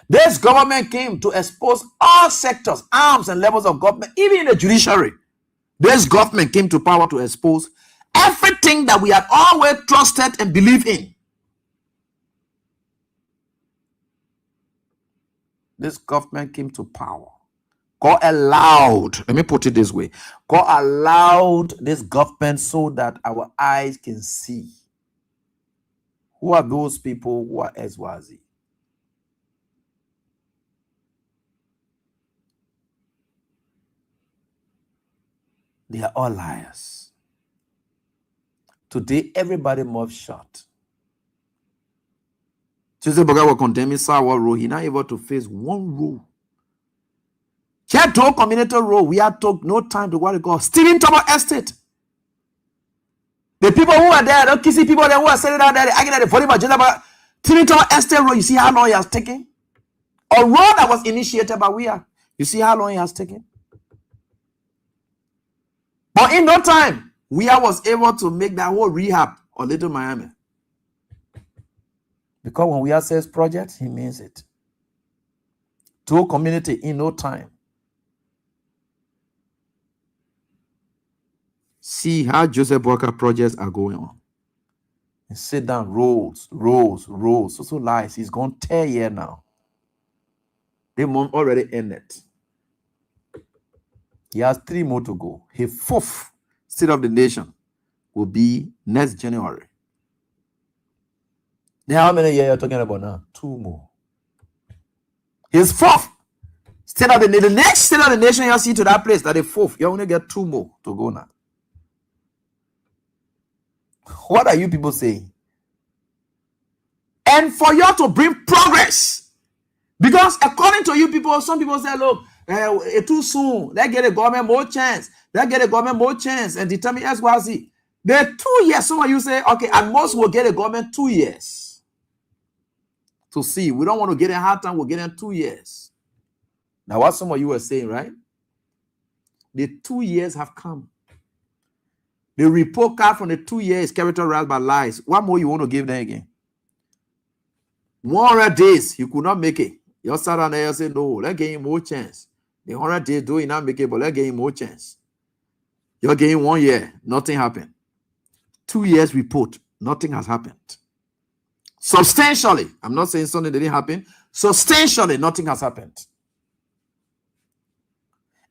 This government came to expose all sectors, arms and levels of government, even in the judiciary. This government came to power to expose everything that we had always trusted and believed in. This government came to power. God allowed, let me put it this way, God allowed this government so that our eyes can see. Who are those people who are Eswazi? They are all liars. Today, everybody mouth shut. Joseph Boakai was condemning Sawa Row. He not able to face one row. He had to community row. We had took no time to what it called Stephen Thomas Estate. The people who are there, don't see people there who are sitting down there, arguing at the volume of Joseph Stephen Thomas Estate row. You see how long he has taken? A road that was initiated by we are. You see how long he has taken? But in no time, we was able to make that whole rehab on Little Miami. Because when we says project, he means it. To a community in no time. See how Joseph Boakai projects are going on. And sit down, roads. So lies. He's gone 10 years now. They already ended. He has 3 more to go. His 4th State of the Nation will be next January. Now, how many years you're talking about now? 2 more. His 4th State of the Nation. The next State of the Nation you'll see to that place, that the 4th, you only get 2 more to go now. What are you people saying? And for you to bring progress, because according to you people, some people say, look, it's too soon. Let's get the government more chance. And determine SYZ. The 2 years, some of you say, okay, at most we'll get a government 2 years. To see, we don't want to get in hard time, we'll get in 2 years. Now, what some of you were saying, right? The 2 years have come. The report card from the 2 years characterized by lies. What more you want to give them again? 100 days, you could not make it. You sat down there and say, no, let's give him more chance. The 100 days, do you not make it, but let's give him more chance. You're getting 1 year, nothing happened. 2 years report, nothing has happened. Substantially, I'm not saying something didn't happen. Substantially, nothing has happened.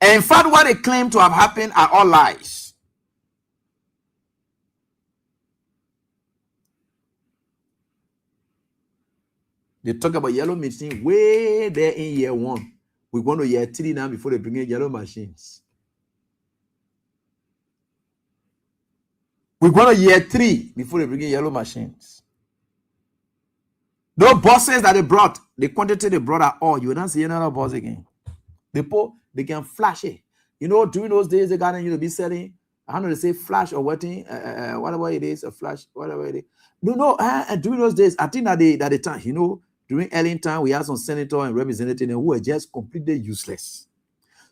And in fact, what they claim to have happened are all lies. They talk about yellow machine way there in year 1. We're going to year 3 now before they bring in yellow machines. We're going to year 3 before they bring in yellow machines. Those buses that they brought, the quantity they brought are all. You will not see another bus again. They can flash it. You know, during those days, they got you to be selling, I don't know, they say flash or whatever it is, a flash, whatever it is. No, during those days, I think that the time, you know, during early time, we had some senator and representative who were just completely useless.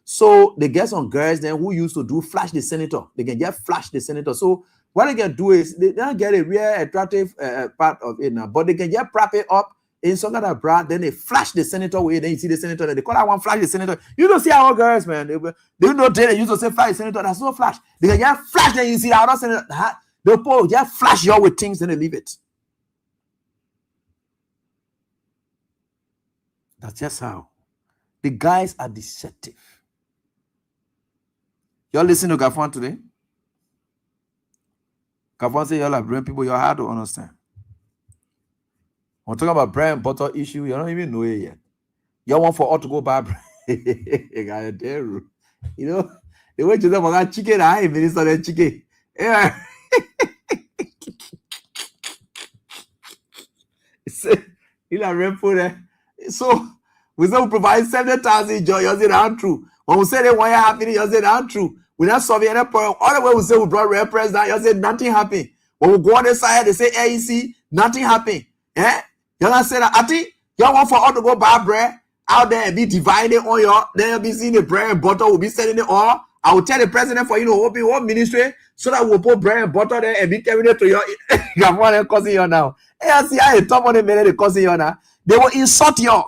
So they get some girls then who used to do flash the senator. They can just flash the senator. So what they can do is they don't get a real attractive part of it now, but they can just prop it up in some kind of bra. Then they flash the senator with it. Then you see the senator. Then they call that one flash the senator. You don't see our girls, man. They know they used to say flash the senator. That's no flash. They can just flash. Then you see the other senator. They'll just flash you with things. Then they leave it. That's just how. The guys are deceptive. Y'all listen to Gafwan today? Gafwan say y'all are brain people, you're hard to understand. We're talking about bread and butter issue, you don't even know it yet. Y'all want for all to go buy bread. You know, the way you say, chicken, I minister that chicken. Yeah. Say, you know, rainfall there. So we say we provide 70,000 jobs. You say that true. When we say they want you happening, you say that true. We not solving any problem. All the way we say we brought real president, you say nothing happened. When we go on the side, they say AEC, nothing happened. Eh? You not say that. I think y'all want for all to go buy bread out there and be dividing on your. Then you'll be seeing the bread and butter. We'll be selling it all. I will tell the president for open one ministry so that we'll put bread and butter there and be carrying it to your. You're causing you now. Hey, I see how you talk on the minute they causing you now. They will insult you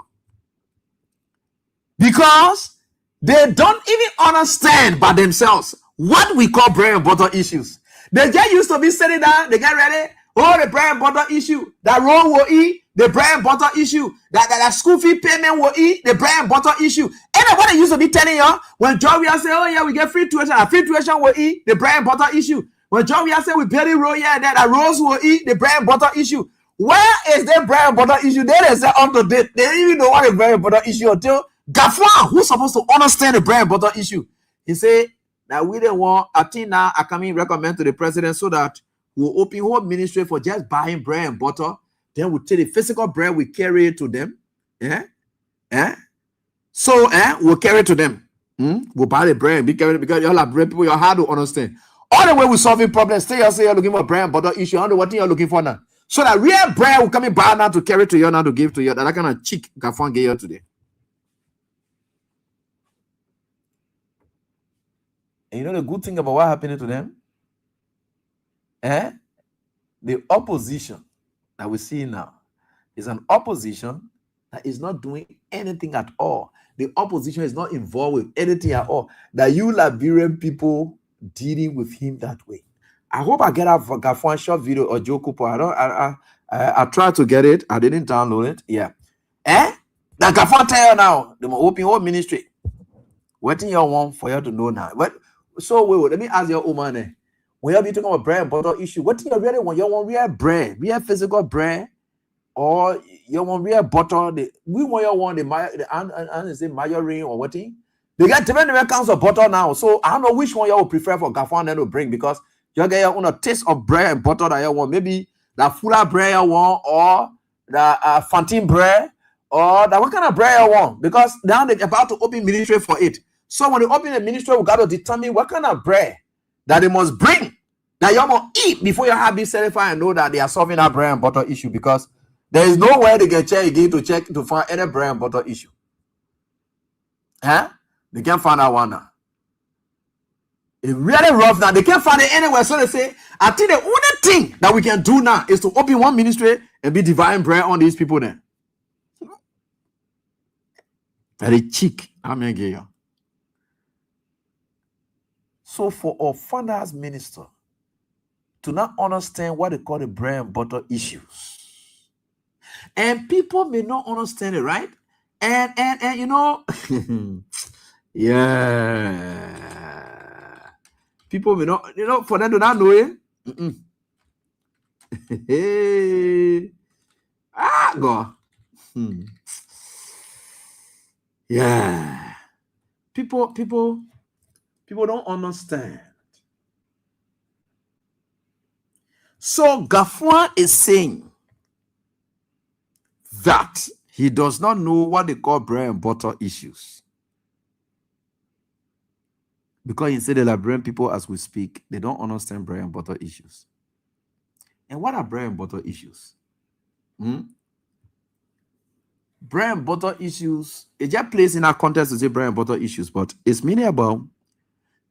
because they don't even understand by themselves what we call bread and butter issues. They get used to be sitting down, they get ready. Oh, the bread and butter issue, that road will eat, the bread and butter issue, that school fee payment will eat, the bread and butter issue. Anybody used to be telling you when John Weah say, oh yeah, we get free tuition, a free tuition will eat, the bread and butter issue. When John Weah say we building road, yeah, that roads will eat, the bread and butter issue. Where is the bread and butter issue? They say up to date. They didn't even know what the bread and butter issue until Gafwan, who's supposed to understand the bread and butter issue. He say that we don't want. I think now I can recommend to the president so that we'll open whole ministry for just buying bread and butter. Then we'll take the physical bread, we carry it to them. So we'll carry it to them. We'll buy the bread and be carried because y'all are bread people. You're hard to understand. All the way we're solving problems. Stay here, say you're looking for bread and butter issue. I don't know what thing you're looking for now. So that real bread will come in buy now to carry to you now to give to you. That kind of cheek Gafwan gave you today. And you know the good thing about what happened to them? The opposition that we see now is an opposition that is not doing anything at all. The opposition is not involved with anything at all. That you Liberian people dealing with him that way. I hope I get a Gafwan short video or Joe Cooper. I tried to get it. I didn't download it. Yeah. That Gafwan tell you now, the open whole ministry. What do you want for you to know now? But so wait, let me ask your woman. When you be talking about bread and butter issue, what do you really want? You want real bread, real physical bread, or you want real butter? We want the margarine or what thing? They get different kinds of butter now. So I don't know which one you will prefer for Gafwan to bring because you get your own taste of bread and butter that you want. Maybe that fuller bread you want, or the Fantine bread, or that what kind of bread you want? Because now they're about to open ministry for it. So when they open the ministry, we got to determine what kind of bread that they must bring that you must eat before you have this certified and know that they are solving that bread and butter issue, because there is no way they can check again to check to find any bread and butter issue. They can't find that one now. It's really rough now. They can't find it anywhere. So they say, I think the only thing that we can do now is to open one ministry and be dividing bread on these people then. Very cheek. I'm going to get you. So for our founders minister to not understand what they call the bread and butter issues, and people may not understand it, right? And you know, yeah, people may not, you know, for them to not know it. God. Yeah, people don't understand. So Gafwan is saying that he does not know what they call bread and butter issues. Because he said the Liberian people, as we speak, they don't understand bread and butter issues. And what are bread and butter issues? Bread and butter issues, it just plays in our context to say bread and butter issues, but it's mainly about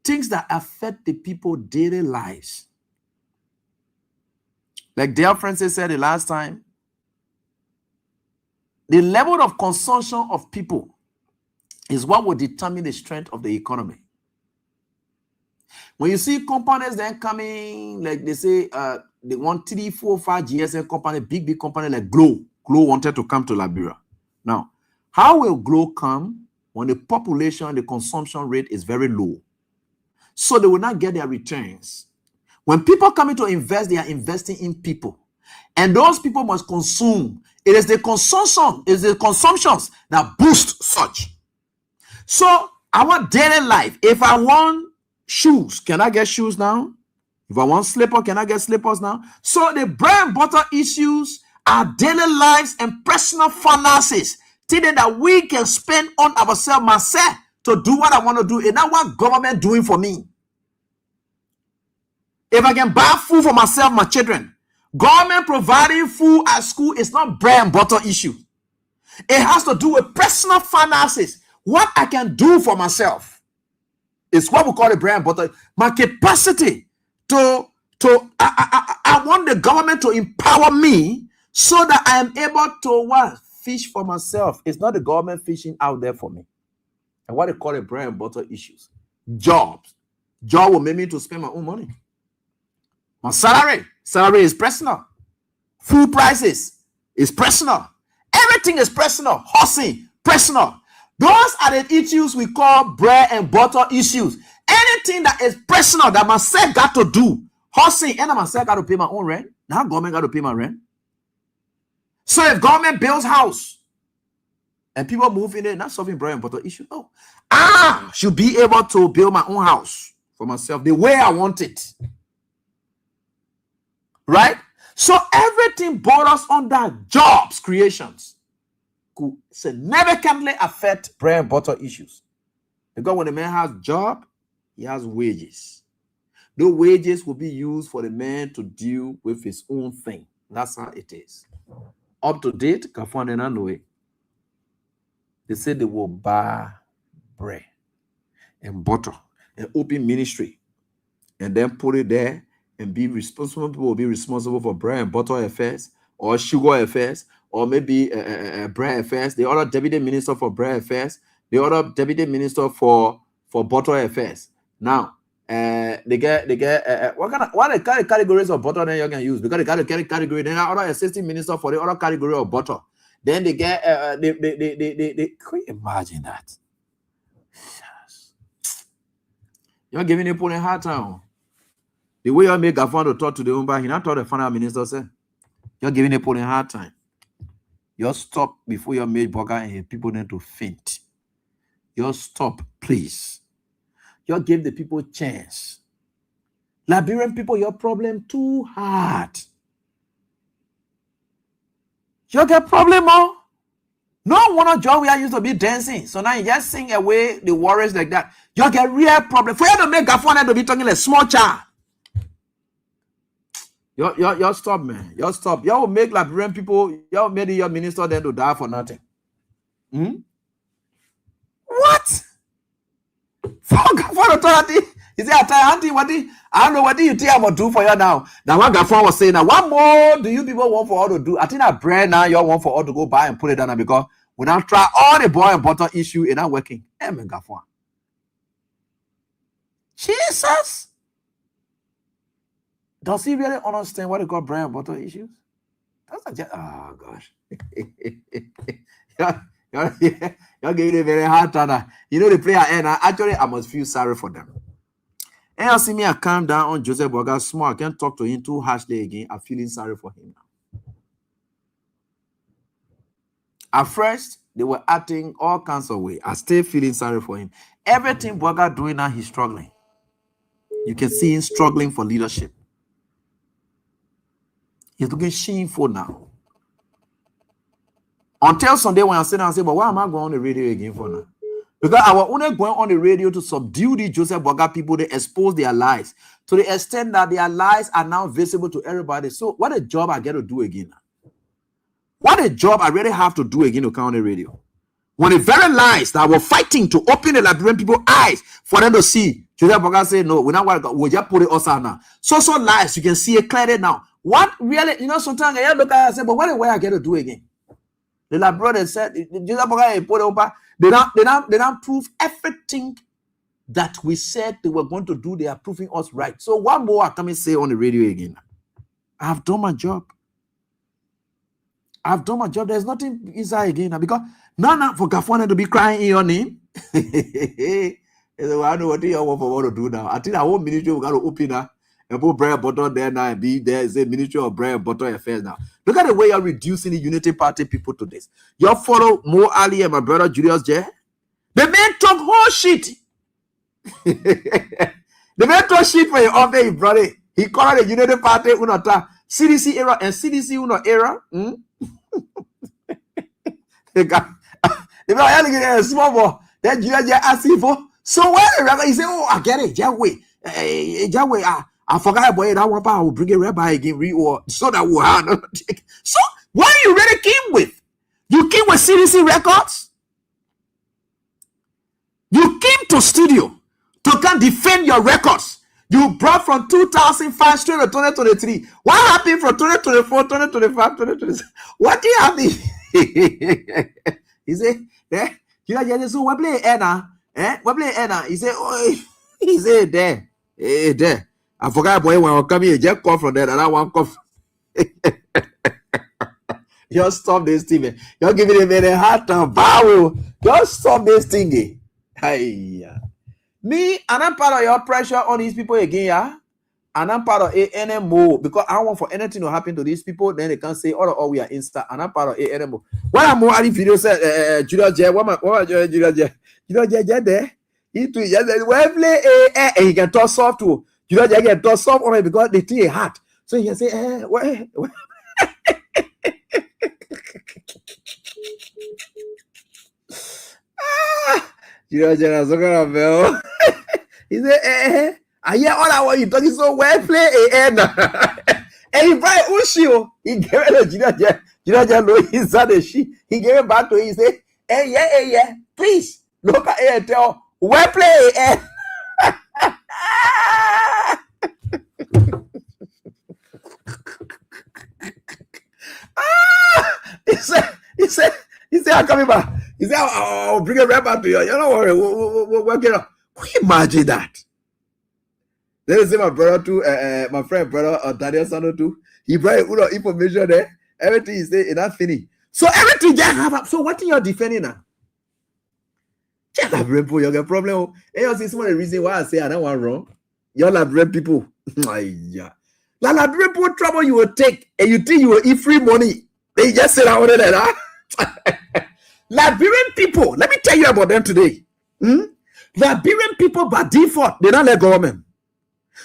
things that affect the people's daily lives. Like Dale Francis said the last time, the level of consumption of people is what will determine the strength of the economy. When you see companies then coming, like they say, they want 3, 4, 5 GSM company, big company like Glow. Glow wanted to come to Liberia. Now, how will Glow come when the population, the consumption rate is very low? So they will not get their returns. When people come in to invest, they are investing in people. And those people must consume. It is the consumption, consumptions that boost such. So our daily life, if I want shoes, can I get shoes now? If I want slipper, can I get slippers now? So the bread and butter issues our daily lives and personal finances, things that we can spend on ourselves, myself, to do what I want to do, and not what government doing for me. If I can buy food for myself, my children, government providing food at school is not bread and butter issue. It has to do with personal finances. What I can do for myself is what we call the bread and butter. My capacity I want the government to empower me so that I am able to what? Fish for myself. It's not the government fishing out there for me. And what they call the bread and butter issues. Jobs. Job will make me to spend my own money. My salary is personal. Food prices is personal. Everything is personal. Housing, personal. Those are the issues we call bread and butter issues. Anything that is personal that myself got to do. Housing, and myself got to pay my own rent. Now government got to pay my rent. So if government builds house and people move in there, not solving bread and butter issue. No. I should be able to build my own house for myself the way I want it. Right? So everything borders on that jobs creations could significantly affect bread and butter issues. Because when a man has job, he has wages. Those wages will be used for the man to deal with his own thing. That's how it is. Up to date, Kafwan know it. They said they will buy bread and butter and open ministry and then put it there and be responsible. People will be responsible for bread and butter affairs or sugar affairs or maybe bread affairs. The other deputy minister for bread affairs, the other deputy minister for butter affairs. Now, they get what kind of categories of butter then you can use, because they got a category. Then other assistant minister for the other category of butter. Then they get they can you imagine that? You're giving a pony hard time. The way you make Gafan to talk to the Umba, he not told the finance minister said, you're giving a pony hard time. You stop before you made burger and people need to faint. You stop, please. You give the people chance. Liberian people, your problem too hard. You get problem, oh? No one of job we are used to be dancing. So now you just sing away the worries like that. You get real problem. For you to make Gafan to be talking like small child. You stop, man. You stop. You will make Liberian people, you will make your minister then to die for nothing. What? For authority, he said, Auntie, I don't know what do you think I'm gonna do for you now. Now what Gafan was saying, now what more do you people want for all to do? I think that bread now you want for all to go buy and put it down because we now try all the boil and butter issue and not working. Amen, Gafan. Jesus. Does he really understand what they call bread and butter issues? That's not just, oh gosh. You're giving it a very hard time. You know the player, and actually I must feel sorry for them. And I see me, I calm down on Joseph Boga small. I can't talk to him too harshly again. I'm feeling sorry for him now. At first, they were acting all kinds of ways. I still feeling sorry for him. Everything Boga doing now, he's struggling. You can see him struggling for leadership. He's looking shameful now. Until Sunday when I sit down and say, but why am I going on the radio again for now? Because I was only going on the radio to subdue the Joseph Boga people, they expose their lies to the extent that their lies are now visible to everybody. So what a job I get to do again. What a job I really have to do again to come on the radio. When the very lies that were fighting to open the Liberian people's eyes for them to see, Joseph Boga said, no, we're not going to, we'll just put it also now. So lies, you can see it clearly now. What really, sometimes I look at it and say, but what the way I get to do again? The Labrador said, they don't prove everything that we said they were going to do. They are proving us right. So one more I come and say on the radio again. I've done my job. I've done my job. There's nothing inside again because now for Gafwan to be crying in your name. I don't know what you want to do now. I think our whole ministry we got to open now. And put bread and butter there now and be there is a Ministry of Bread and Butter Affairs now. Look at the way you're reducing the Unity Party people to this. You follow Mo Ali and my brother Julius J. The man talk whole shit. The man talk shit for your brother. He called the Unity Party unata. CDC era and CDC uno era. They got a small boy. Then you are asking for. So when the rabbi say, "Oh, I get it, Yahweh, Yahweh, I forgot boy that one part. I will bring a rabbi again, so that we'll have no take." So what you really came with? You came with CDC records. You came to studio to come defend your records. You brought from 2005 straight to 2023. What happened from 2024, 2025, 2026? What did happen? He said, you know, so what play Anna? What play Anna? He said, oh, he said, there. I forgot, boy, when I come here, just come from there, and I want to come. Just stop this thing. You're giving him a heart of bow. Just stop this thing. Hey. Me, and I'm part of your pressure on these people again, yeah? And I'm part of ANMO because I don't want for anything to happen to these people. Then they can say, oh, we are Insta, and I'm part of ANMO. What I'm more adding video said, Judah J, what Judah J? Judah J there? He too, yes, well, play and he can talk soft too. Judah J can talk soft on it because they thing hard. So he can say, what? Judah J is looking at Bell. He said, I hear all I want you talking so well play and he brought Ushio. He gave it to Judah know inside the sheet. He gave it back to him. He said, yeah. Please look at it and tell well play and he said, I'm coming back. He said, I'll bring a rap back to you. You don't worry. We'll work it out. Can you imagine that? Then say my brother too, my friend brother Daniel Sano too. He brought information there. Everything he say in that thing. So everything just have. So what you're defending now? Just have you got problem. And you see some of the reason why I say I don't want wrong. You're like people. Yeah. Like people trouble you will take, and you think you will eat free money. They just say that over there, huh? Liberian people. Let me tell you about them today. Liberian people by default, they don't let government.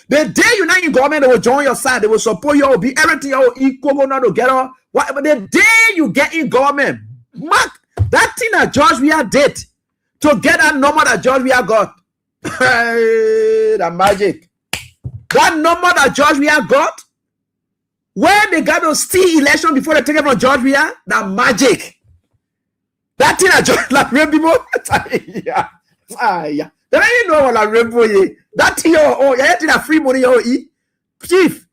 The day you're not in government, they will join your side, they will support you, will be everything you will equal together. Whatever. The day you get in government, mark that thing that George Weah did to get that number that George Weah got. The magic. That number that George Weah got, when they got to steal election before they take it from George Weah, that magic. That thing that George Liberian people, yeah. They don't even know what Liberian people. That thing, you think that free money you eat, chief.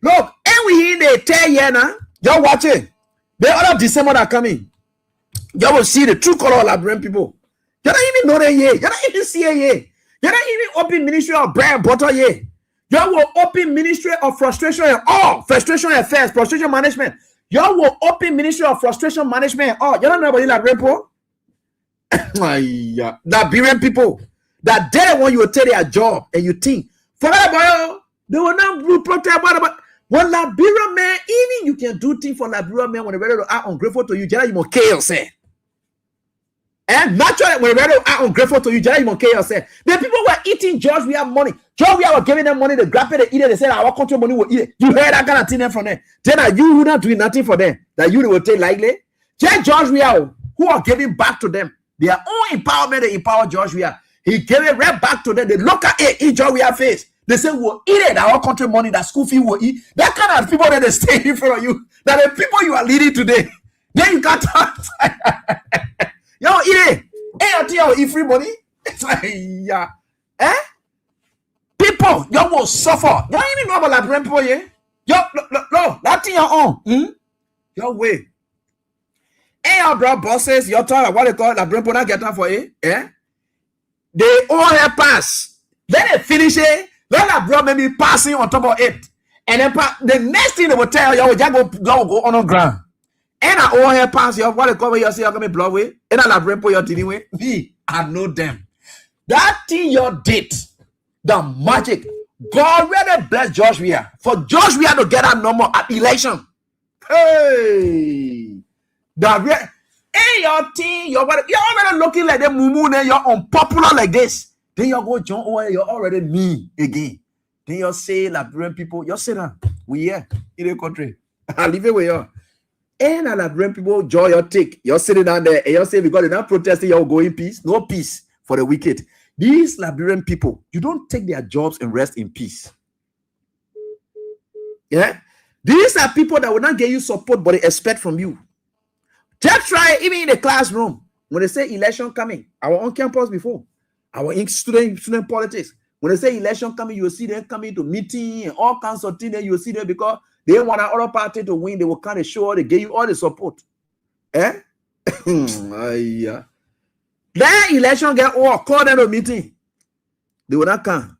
Look, and we in the 10 year now. You're watching. The other December that coming, you will see the true color of Liberian people. You don't even know that yet. You don't even see it yet. You don't even open ministry of bread and butter yet. You will open ministry of frustration and all frustration affairs, frustration management. You will open ministry of frustration management. Oh, you don't know about Liberian people? Liberian people. That day when you will take their job and you think, forget about it, they will not protect about when Liberian man, even you can do things for Liberian man when they're ready to act ungrateful to you, you must kill yourself. And naturally, when they're ready to act ungrateful to you, you must kill yourself. The people were eating George Weah money. George Weah was giving them money, they grab it, they eat it, they said, our country money will eat it. You heard that kind of thing from them. Then you would not do nothing for them, that you will take lightly. George Weah, who are giving back to them, their own empowerment, they empower George Weah. He gave it right back to them. They look at it in George Weah face. They say, we'll eat it. Our country money, that school fee will eat. That kind of people that they stay in front of you, that the people you are leading today, then you can't talk. Yo, eat it. Hey, I tell you, eat free money. It's like, yeah. People, you will suffer. You don't even know about Liberian people, yeah? Yo, no, that's in your own. Your way. Hey, your bro, bosses, your talk, what they call Liberian people, not get that for you, They all have pass. Then they finish it. Then that bro maybe passing on top of it. And then the next thing they will tell you, just go on the ground. And I all have pass. You what they call you say you're gonna blow away. And I bring you're dealing with. Me, I know them. That thing you did, the magic. God really bless George Weah. For George Weah to get that number at election. Hey, the hey, your team, you're already looking like the mumu, then you're unpopular like this. Then you go John Owen, you're already me again. Then you say Liberian people, you say that We here in the country. I leave it with you. And I bring people joy your take. You're sitting down there and you're saying because they're not protesting, you're going peace. No peace for the wicked. These Liberian people, you don't take their jobs and rest in peace. Yeah. These are people that will not get you support, but they expect from you. Just try it, even in the classroom. When they say election coming, I was on campus before. I was in student politics. When they say election coming, you will see them coming to meeting and all kinds of things. You will see them because they want another party to win. They will kind of show they give you all the support. Eh? Yeah. Then election get call them to meeting. They will not come.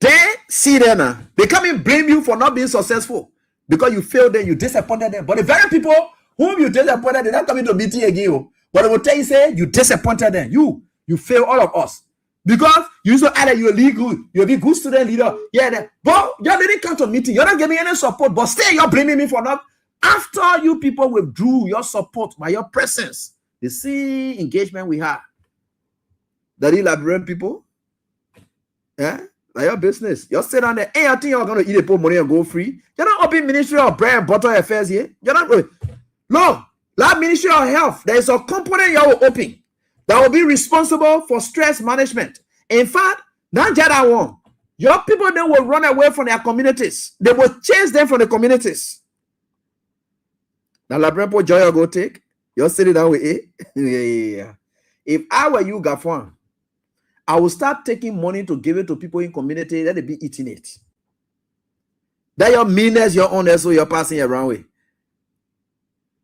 Then see them now. They come and blame you for not being successful because you failed them, you disappointed them. But the very people whom you disappointed, they're not coming to meeting again. But they will tell you, say, you disappointed them. You fail all of us. Because you used to add that you're legal, you'll be good student leader. Yeah, but you didn't come to meeting. You're not giving any support, but still you're blaming me for not. After you people withdrew your support by your presence, the same engagement we had. That you Liberian people, yeah, like your business. You're sitting on there, hey, I think you're going to eat a poor money and go free. You're not open Ministry of Bread and Butter Affairs here. You're not going. No, that Ministry of Health, there is a component you will open that will be responsible for stress management. In fact, not just that one. Your people then will run away from their communities. They will chase them from the communities. Now, Liberian people, joy you go take. You're sitting down with it. Yeah. If I were you, Gafwan, I will start taking money to give it to people in community that they be eating it. That your meanness, your honest, so you're passing around with.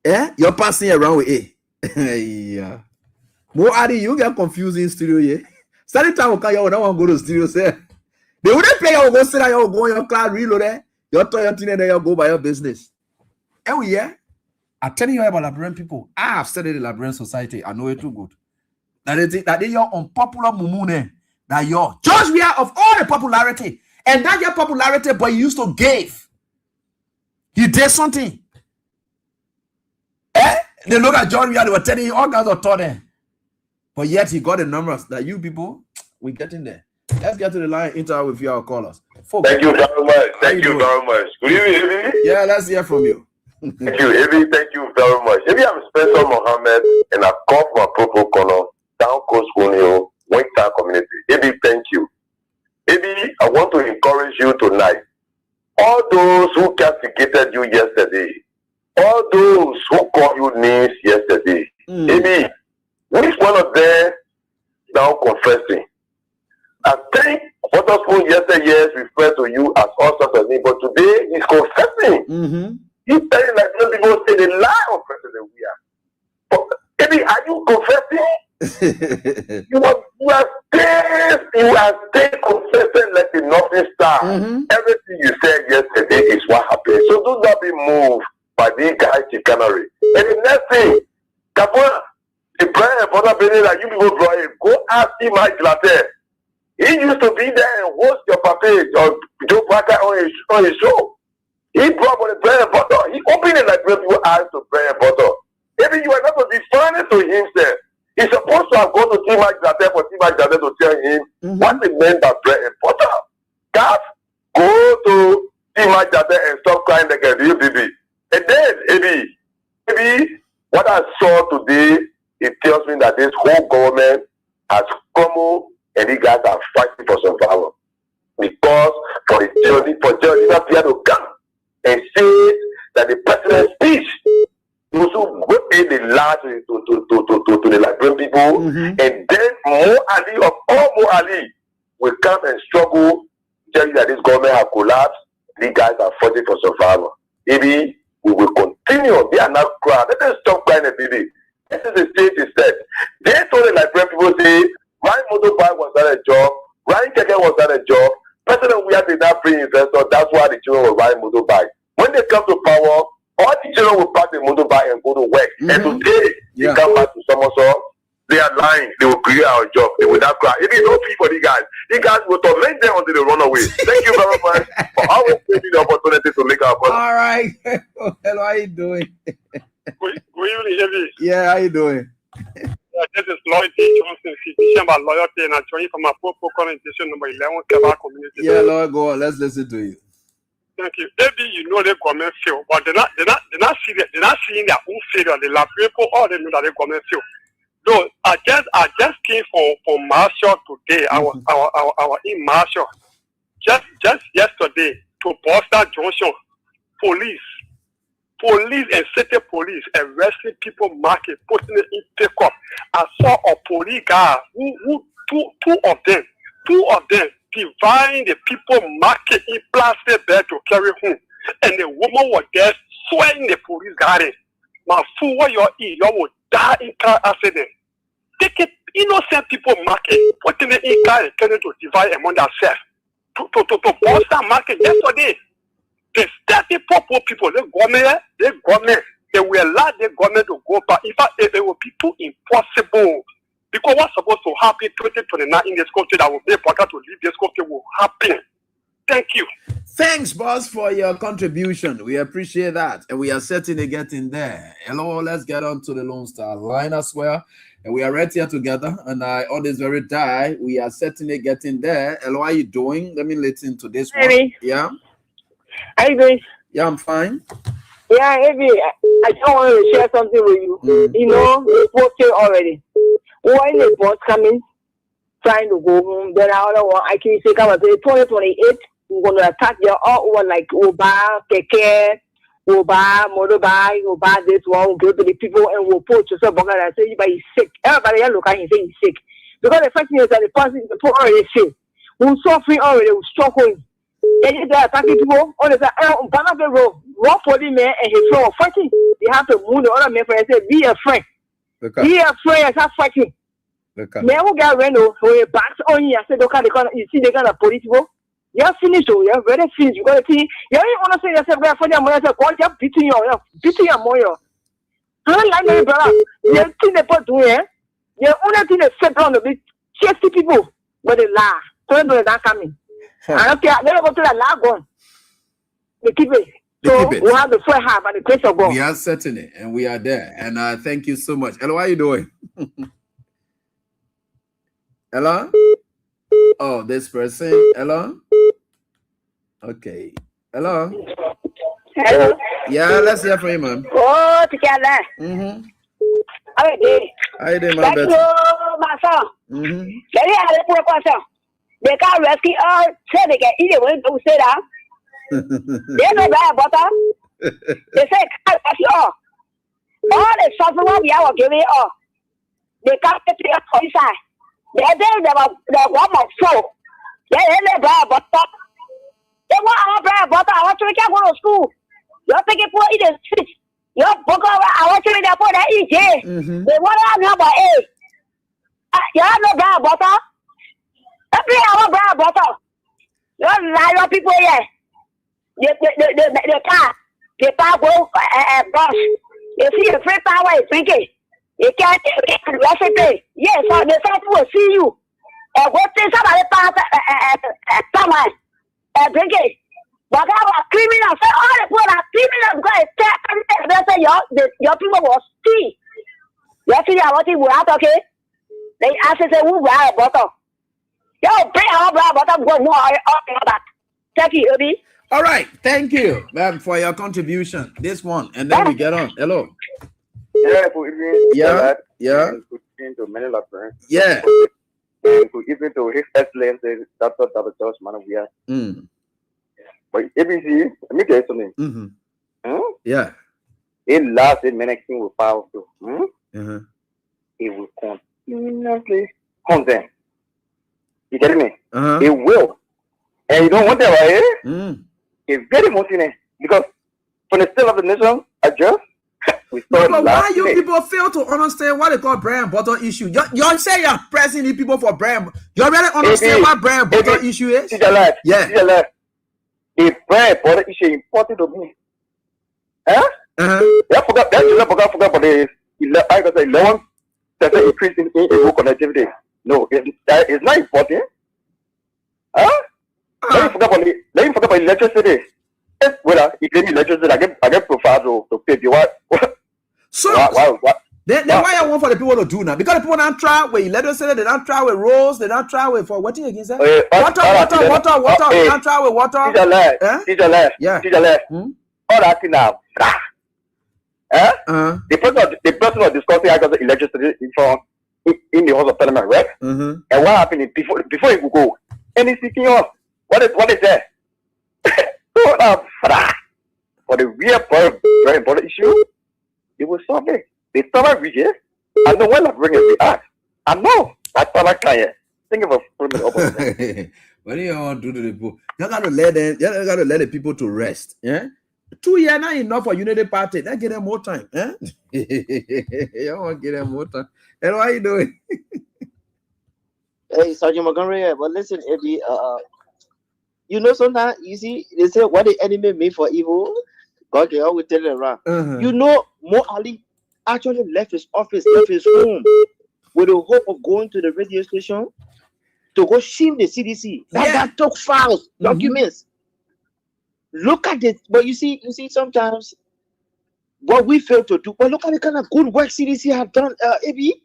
Yeah, you're passing around with it. Yeah. More Adi, you get confused in studio, yeah. Starting time will come, you don't want to go to studio, say. They wouldn't play you go sit down, you go in your class, reload there. You're your thing, and then you go by your business. Oh, yeah. I'm telling you about Liberian people. I have studied the Liberian society. I know it too good. That they are unpopular mumune. That you're George Weah of all the popularity. And that your popularity, but he used to give. He did something. Eh? They look at George Weah, they were telling you all kinds of thought. But yet he got the numbers that you people, we get in there. Let's get to the line, interact with your callers. Folks, thank you very much. Thank you very much. Good evening, Ebi. Yeah, let's hear from you. Thank you, Ebi. Thank you very much. Ebi, I'm Spencer Mohammed, and I come from Appropo Corner, Down Coast Colonial, Winter Community. Ebi, thank you. Ebi, I want to encourage you tonight. All those who castigated you yesterday, all those who called you names yesterday, Ebi, which one of them now confessing? I think Waterspoon yesterday referred to you as all sorts of names, but today he's confessing. He's telling like some people say the lie of President Weah. But Ebi, are you confessing? you are still confessing like a nothing star. Everything you said yesterday is what happened. So do not be moved by the guy chicanery. And the next thing, Kapua, the prayer and brother Benny that you people draw it, go ask him Mike Latte. He used to be there and host your papa or Joe Parker on his show. He brought on the prayer and butter. He opened it like people asked to prayer and butter. Maybe you are not to define it to himself. He's supposed to have gone to T. Mike Latte for T. Mike Latte to tell him what it meant by bread and butter. God, go to T. Mike Latte and stop crying like a real baby. And then, maybe what I saw today, it tells me that this whole government has crumbled and you guys are fighting for survival. Because for Johnny to come and say that the president's speech those who go in the large to the Liberian people, and then Mo Ali of all Mo Ali will come and struggle, tell you that this government has collapsed, these guys are fighting for survival. Maybe we will continue. They are not crying. Let them stop crying, baby. This is the state is said. They told the Liberian people say, Ryan motorbike was not a job, Ryan Keke was not a job, President Weah did not bring investor, that's why the children will ride motorbike. When they come to power, all the children will pack the motorbike and go to work. And today, they come back to Somerset, they are lying, they will create our job, they will not cry. If you don't feel for these guys will torment them until they run away. Thank you very much for always giving the opportunity to make our call. All right. Hello, how you doing? Good evening, Ebi. Yeah, how you doing? This is Loyalty Johnson, physician about loyalty, and I'm joining from my Appropo Corner Station number 11, Keba Community. Yeah, Lord, go on. Let's listen to you. Good evening, Ebi. Yeah, this is Loyalty Johnson, physician about loyalty, and I'm joining from my Appropo Corner Station number 11, Keba Community. Thank you. Maybe you know the government fail, but they're not seeing their own failure. The people all they know that the government fail. So I just came for Marshall today. Our in Marshall just yesterday to Boston Junction. Police and city police arresting people market, putting it in pickup. I saw a police guy who two of them dividing the people market in plastic bag to carry home, and the woman was there swearing the police guy. My fool, what you eat, you will die in car accident. Take it, innocent people market, putting it in car and turning to divide among themselves. To Boston market yesterday. The 34 people, the government, they will allow the government to go back. In fact, it will be too impossible. Because what's supposed to happen 2029 in this country that will be important to leave this country will happen. Thank you. Thanks, boss, for your contribution. We appreciate that. And we are certainly getting there. Hello, let's get on to the Lone Star line as well. And we are right here together. And on this very day, we are certainly getting there. Hello, how are you doing? Let me listen to this one. Hey. Yeah. How you doing? Yeah, I'm fine. Yeah, Evie, I just want to share something with you. You know, it's working already. When the boss coming, trying to go home, then I don't want, I can say, come on, 2028, we're going to attack your all one like Oba, Keke, Oba, Motorbike, Oba, this one, we'll go to the people and we'll put yourself and say, everybody's sick. Everybody look at him and say he's sick. Because the first thing is that the person, the people already sick. We're suffering already, we're struggling. They are attacking people on the Banana Road. One policeman and his friend were fighting. They have to move the other man and say, be a friend. Be a friend and start fighting. Man who got Reno, who are backs on you, I said, you see, they got a police people. You're finished, you're very finished. You got to see, you don't want to say yourself, for them, you're beating your moyo. I don't like my brother. You think they put to it, the only thing they set on the big 60 people, but they lie. So they're not coming. I don't care. They don't go to that last one. They keep it. So we have the first half and the grace of God. We are certainly, and we are there. And thank you so much. Hello, how are you doing? Hello? Oh, this person. Hello? Okay. Hello? Hello? Yeah, let's hear from you, man. Oh, together. How are you doing? How you doing, my Thank best? you, my son. Let me have a poor question. They can't rescue all, say they can eat it when they say that. They know bad butter. They say can't rescue all. All the suffering we are giving all. They can't get to the inside. They want my soul. They ain't bad butter. They want our bread butter. I want to go to school. You're taking poor eat the street. You're book over. I want to read that for the EJ. They want to have number 8. You have no bread butter. Every hour bread butter. You lie people here. The car go brush. You see the free power is drinking. You can't rush it. Yes, so the person will see you. And go to somebody somewhere drinking. But I was criminal. Say all the people are criminals because they say your people will steal. You see what you want, okay? They ask us who buy a bottle. Yo, bring our bottle go more that. Thank you, Obi. All right, thank you, ma'am, for your contribution. This one, and then we get on. Hello. Yeah, good evening. Yeah. Good evening to Manila, friend. Yeah. And good evening to His Excellency, Dr. George Manavia. But ABC, let me tell you something. Yeah. It lasts a minute with power too. It will continuously hunt them. You get me? It will. And you don't want that, right? It's very motivating because for the state of the nation, we but why you people fail to understand what they call brand butter issue? You say you're pressing the people for brand. You already understand what brand butter issue is? Yeah. The brand butter issue is important to me. Huh? I forgot about the 11% increase in connectivity. No, it's not important. Huh? Let me forget about electricity. Well, if you need electricity, I get profile to pay you what? So Then why I want for the people to do now? Because the people don't try with legislature, they don't try with roads, they don't try with for what you against that? Water. They don't try with water. Teacher, yeah. All that thing now. The person was discussing I got the legislative in the House of Parliament, right? And what happened before he could go? And he's speaking of what is that? For the real very important issue, it was so big. They start reading. I know when I bring it the act. I know that's what I can. Think of a opposite. What do you want to do to the people? You gotta let them. You gotta let the people to rest. Yeah. 2 years not enough for Unity Party. That give them more time. Eh? You want to give them more time. And what are you doing? Hey, Sergeant Montgomery, but listen, Eddie, you know, sometimes you see they say what the enemy mean for evil, God can always tell it around. You know, Mo Ali actually left his office, left his home with the hope of going to the radio station to go shield the CDC. That took files, documents. Look at it, but you see sometimes what we fail to do. But look at the kind of good work CDC have done, AB.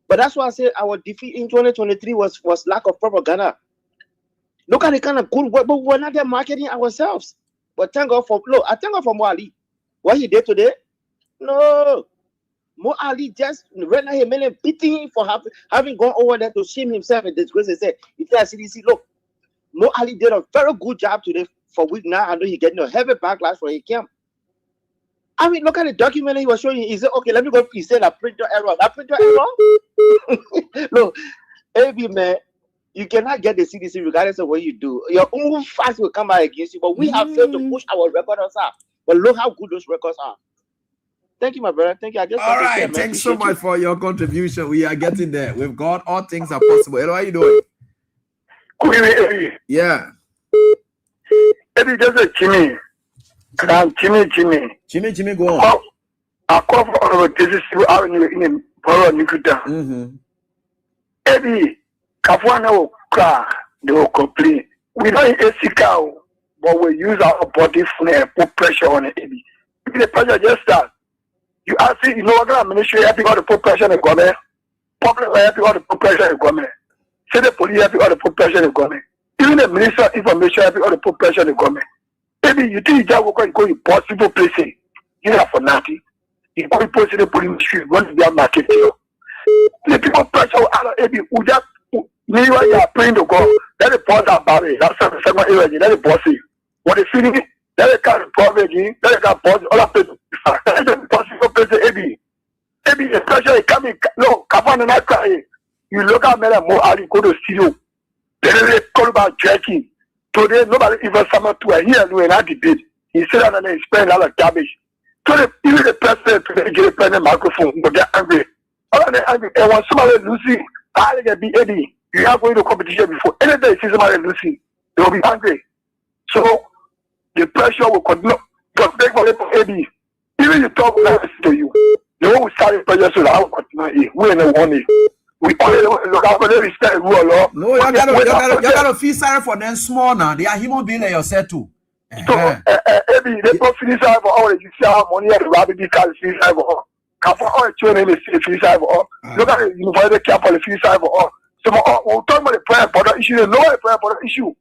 But that's why I said our defeat in 2023 was lack of propaganda. Look at the kind of good work, but we're not there marketing ourselves. But thank God for I thank God for Mo Ali. What he did today? No. Mo Ali just ran out him beating for having gone over there to shame himself and disgrace himself. He said CDC, look, Mo Ali did a very good job today. For week now, I know he's getting a heavy backlash for his camp. I mean, look at the document he was showing you. He said, okay, let me go. He said a printer error. A printer error? Look, AB, man, you cannot get the CDC regardless of what you do. Your own facts will come out against you, but we have failed to push our records up. But look how good those records are. Thank you, my brother. Thank you. I just all right. Say, thanks so much for your contribution. We are getting there. With God, all things are possible. Hello, how you doing? Yeah. Maybe just a Jimmy. Jimmy, go on. I call for this is in Poro Nikuta. Maybe Kafuana will cry, they will complain. We don't eat cow, but we use our body for put pressure on it. If the pressure just starts, you ask it, you know what kind of ministry happy got to put pressure on the government? Public happy got to put pressure on the government. Say the police happy got to put pressure on the government. Even the Minister of Information happy got to put pressure on the government. Maybe you think you will go impossible places. You have for nothing. You go to the police ministry, want to be a market. The people pressure out of AB who just meanwhile you are praying to God. Let the boss about it. That's the second area. Let the boss see. What they feeling? Let the car problem again. Let the car boss all of it. Let the possible place AB. AB the pressure is coming. No, Kafan not crying. You look at me like Mo Ali go to studio. They call about jerking. Today, nobody even summoned to a here and not debate. He said that they spend a lot of garbage. So even the president today get a pen and microphone, but they're angry. All of them angry. And when somebody losing, I get be Eddie. You have going to competition before. Any day you see somebody losing, they will be angry. So the pressure will continue. But take for example, Eddie. Even you talk nice to you, they won't start the pressure so that I will continue. We ain't no money. We only look out for the respect rule law. No, you gotta feel sorry for them small now. They are human beings like yourself too. So, Eddie, they don't feel sorry for all you see how money and rabbit because feel sorry for all. Come for all children, they feel sorry for all. Look at the university camp for the feel sorry for all. So, we'll talk about the prayer for the issue. They know the prayer for the issue.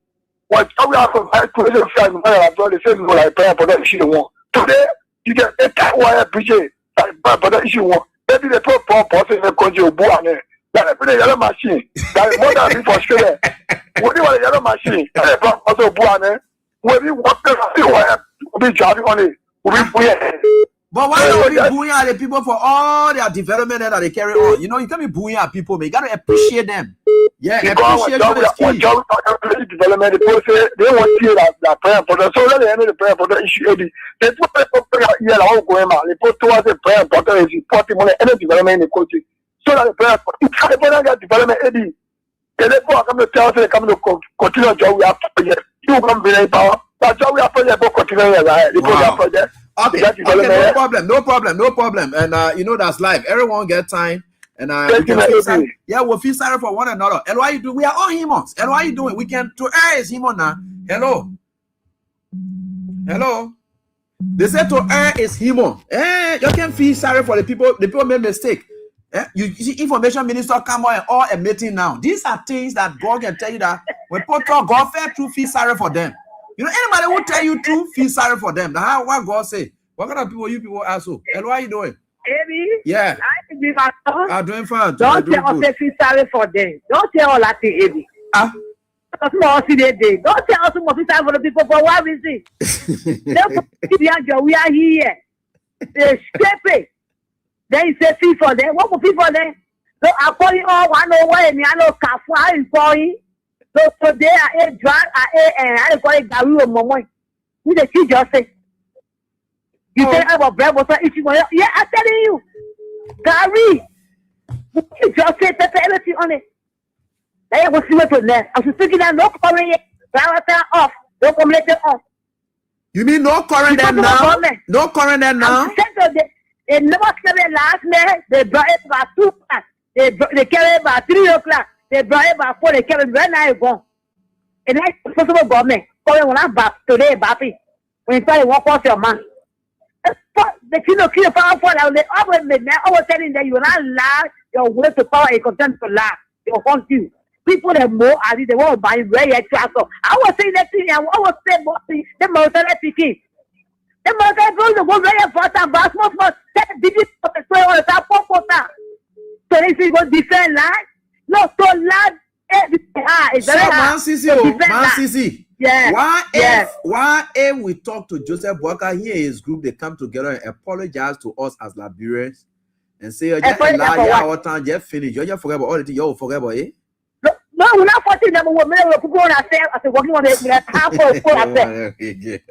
What we have to fight to the side, the same like prayer for the issue they want. Today, you get a time where I appreciate that for the issue want. Maybe they put poor person in the country of Buane. That is the yellow machine. That is more than before Australia. What do you want a yellow machine? That is also Buane. When we walk there, we'll be driving on it. We'll be booing. But why don't we booing at the people for all their development that they carry on? You know, you can't be booing at people, but you gotta appreciate them. Yeah, appreciation is key. Development, people say they want to hear that prayer for the so let the end of the prayer for the issue. They put prayer here, they put towards the prayer for the important money and development in the country. So that the prayer for the development, Eddie. They come to tell us they come to continue job we have to get. You come to power, but job we have to continue the project. Okay, no problem. And you know that's life. Everyone get time. And we'll feel sorry for one another. And why you do? We are all humans. And why you doing? We can to is human now. Hello. They say to err is human. You can feel sorry for the people. The people make mistake. You see, information minister come on and all admitting now. These are things that God can tell you that when people talk, God feel sorry for them. You know, anybody who tell you to feel sorry for them. That's how what God say. What kind of people you people are so? And what are you doing? Amy, Yeah. I'm doing fine. Don't tell us feel sorry for them. Don't tell all that thing, Amy. Don't tell us feel sorry for the people for what reason. We are here. They scrape it. Then you say fee for them. What for fee for them? So I call you all one over me. I know Kafu. I call you. So today I ate dry. I call it Gary or Momo. You the kid just say. You say I have bread water issue. Yeah, I'm telling you, Gary. You just say pepper everything on it. I was see what there. I was thinking that no current off. No current off. You mean no current them now? No current them now? They never carry last night. They brought it by 2 o'clock. They carry it by 3 o'clock. They brought it by 4. They carry it when I go. And that's possible government. Calling when I'm back today, Bappy. When you try to walk off your man. The kilo power for they always made me. I was telling them you will not allow your way to power a content to laugh. They will hunt you. People that more as they want to buy very extra. So I was saying that thing. I was saying what the motor picking. The motor goes to go very important, but small digits of the story on the top of that. So this is what defend line. No, so land is very hard. Man, Sisi. Yeah. Why if we talk to Joseph Boakai, he and his group, they come together and apologize to us as Liberians and say, just finish. You just forget about all the things you forget about, eh? No, we're not forcing them. We're working on it. Half for a full affair. The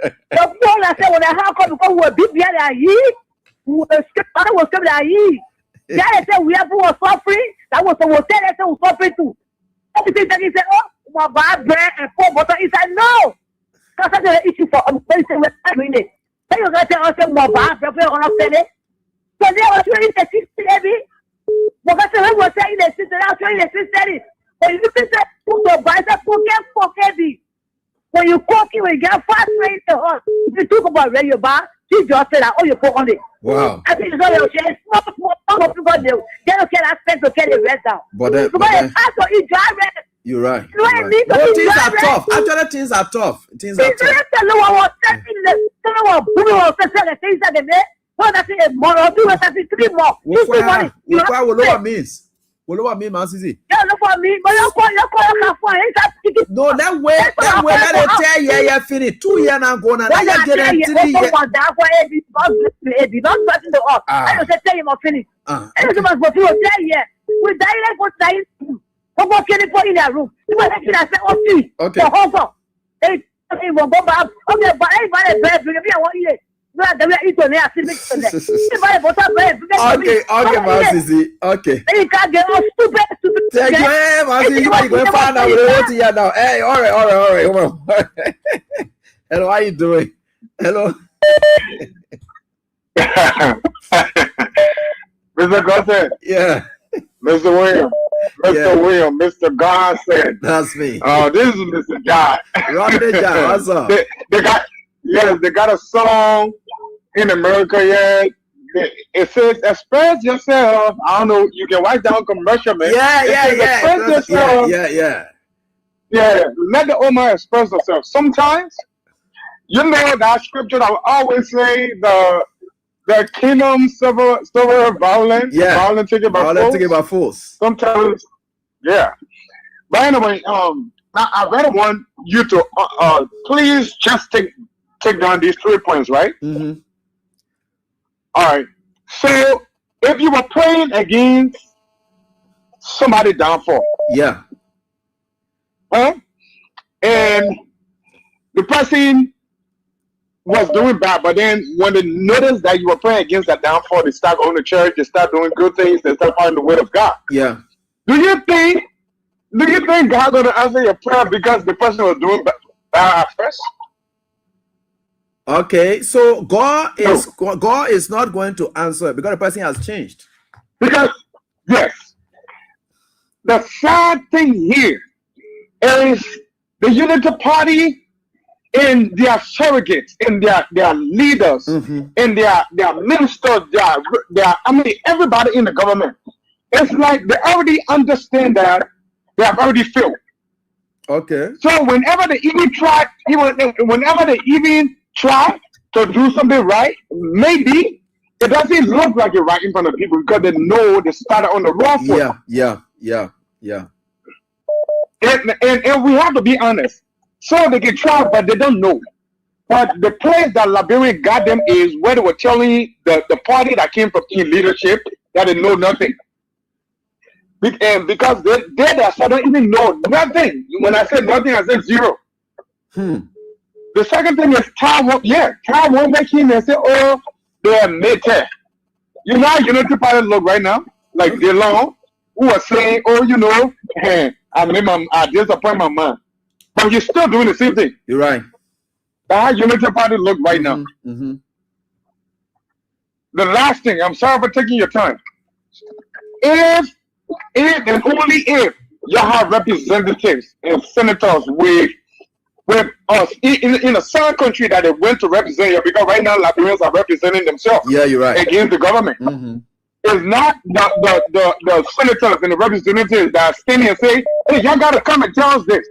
full affair when I have come because we're big behind our year. We was coming our year. They said we have was suffering. That was the hotel. They said we suffering too. Everything that he said, oh, my bad bread and 4 butter. He said, no. Because that's the issue for us. They said, we're doing it. Then you're going to tell us, my bad bread, we're going to sell it. So they were showing the system, baby. Because they were saying the system, they were showing the system. When you look at that, put the bicycle, forget for heavy. When you cook it, when you get fast rate the horse. If you talk about radio bar, she just said that, oh, you put on it. Wow. I think it's all your share. Small people, they don't care that spend to get the rest down. But then, you're right. No, things are tough. Actually, things are tough. Things are tough. What means? What means, man, Sisi? No, that way, let it tell you, you finish 2 years now, go now. Now you get 3 years. I don't say you must finish. I don't say you must tell you. We die like what dying. What can you put in that room? You must actually say, oh, see. Okay. The whole hey, will go back. Okay, but everybody better bring me. I want you. No, the way it's on there, I see me. Okay, man, Sisi. Okay. You can't get all stupid. Thank you, man. Sisi, you going to find out what you are now. Hey, all right. Come on. Hello, how you doing? Hello. Mr. Gossett. Yeah. Mr. William. William. Mr. Gossett. That's me. Oh, this is Mr. John. Rodney John, what's up? They got a song in America, yeah. It says, express yourself. I don't know, you can write down commercial, man. Express yourself. Yeah, let the Oma express yourself. Sometimes, you know that scripture that I always say, the kingdom suffer violence. Yeah. Violence taken by force. Sometimes, yeah. But anyway, I really want you to please just take down these 3 points, right? Mm-hmm. All right. So if you were playing against somebody downfall, yeah, and the person was doing bad, but then when they noticed that you were playing against that downfall, they start going to church, they start doing good things, they start following the word of God. Yeah. Do you think God going to answer your prayer because the person was doing bad at first? Okay, so God is not going to answer because the person has changed. Because yes, the sad thing here is the Unity Party in their surrogates, in their leaders, in their ministers, everybody in the government. It's like they already understand that they have already failed. Okay. So whenever they even try to do something right, maybe it doesn't look like it right in front of people because they know they started on the wrong foot. Yeah. And we have to be honest. So they can try, but they don't know. But the place that Liberian got them is where they were telling the party that came from in leadership that they know nothing. And because they don't even know nothing. When I say nothing, I say zero. The second thing is Tom won't make him and say, oh, they're mid-tech. You know how Unity Party look right now? Like DeLong, who was saying, oh, I disappoint my man. But you're still doing the same thing. You're right. That's how Unity Party look right now. The last thing, I'm sorry for taking your time. If and only if you have representatives and senators with us in a certain country that they went to represent you, because right now Liberians are representing themselves. Yeah, you're right. Against the government. It's not the senators and the representatives that are standing and say, hey, y'all gotta come and tell us this.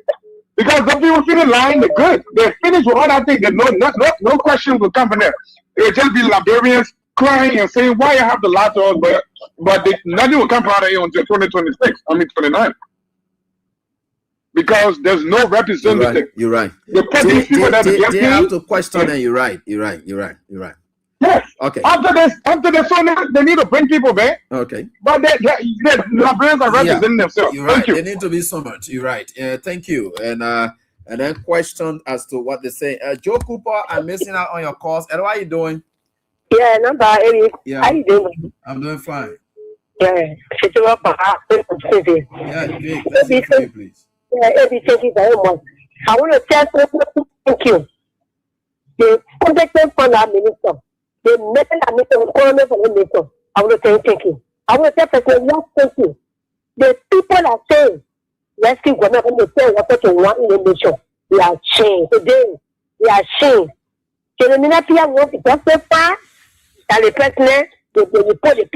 Because those people feel lying, they're good. They're finished with all I think that no questions will come from there. It'll just be Liberians crying and saying, why you have to lie to us, but nothing will come out of here until 29. Because there's no representative. You're right. They put these people that they have to question them. You're right. Yes. Okay. After this, they need to bring people back. Okay. But the Liberians are representing themselves. You're right. Thank you. They need to be smart. You're right. Thank you. And then question as to what they say. Joe Cooper, I'm missing out on your calls. And how are you doing? Yeah, not bad, Eddie. Yeah. How you doing? I'm doing fine. Yeah. Sit you up, Yeah, Jake, let's hear from you, please. Yeah, Eddie, thank you very much. I want to tell you, thank you. The contacted from our minister, the metal minister, the for the minister. I want to say thank you. I want to tell President, yes, thank you. The people are saying, let's see what they're saying, what they want in the nation. We are ashamed. Today, we are ashamed. So the minister wants to justify that the president, the president,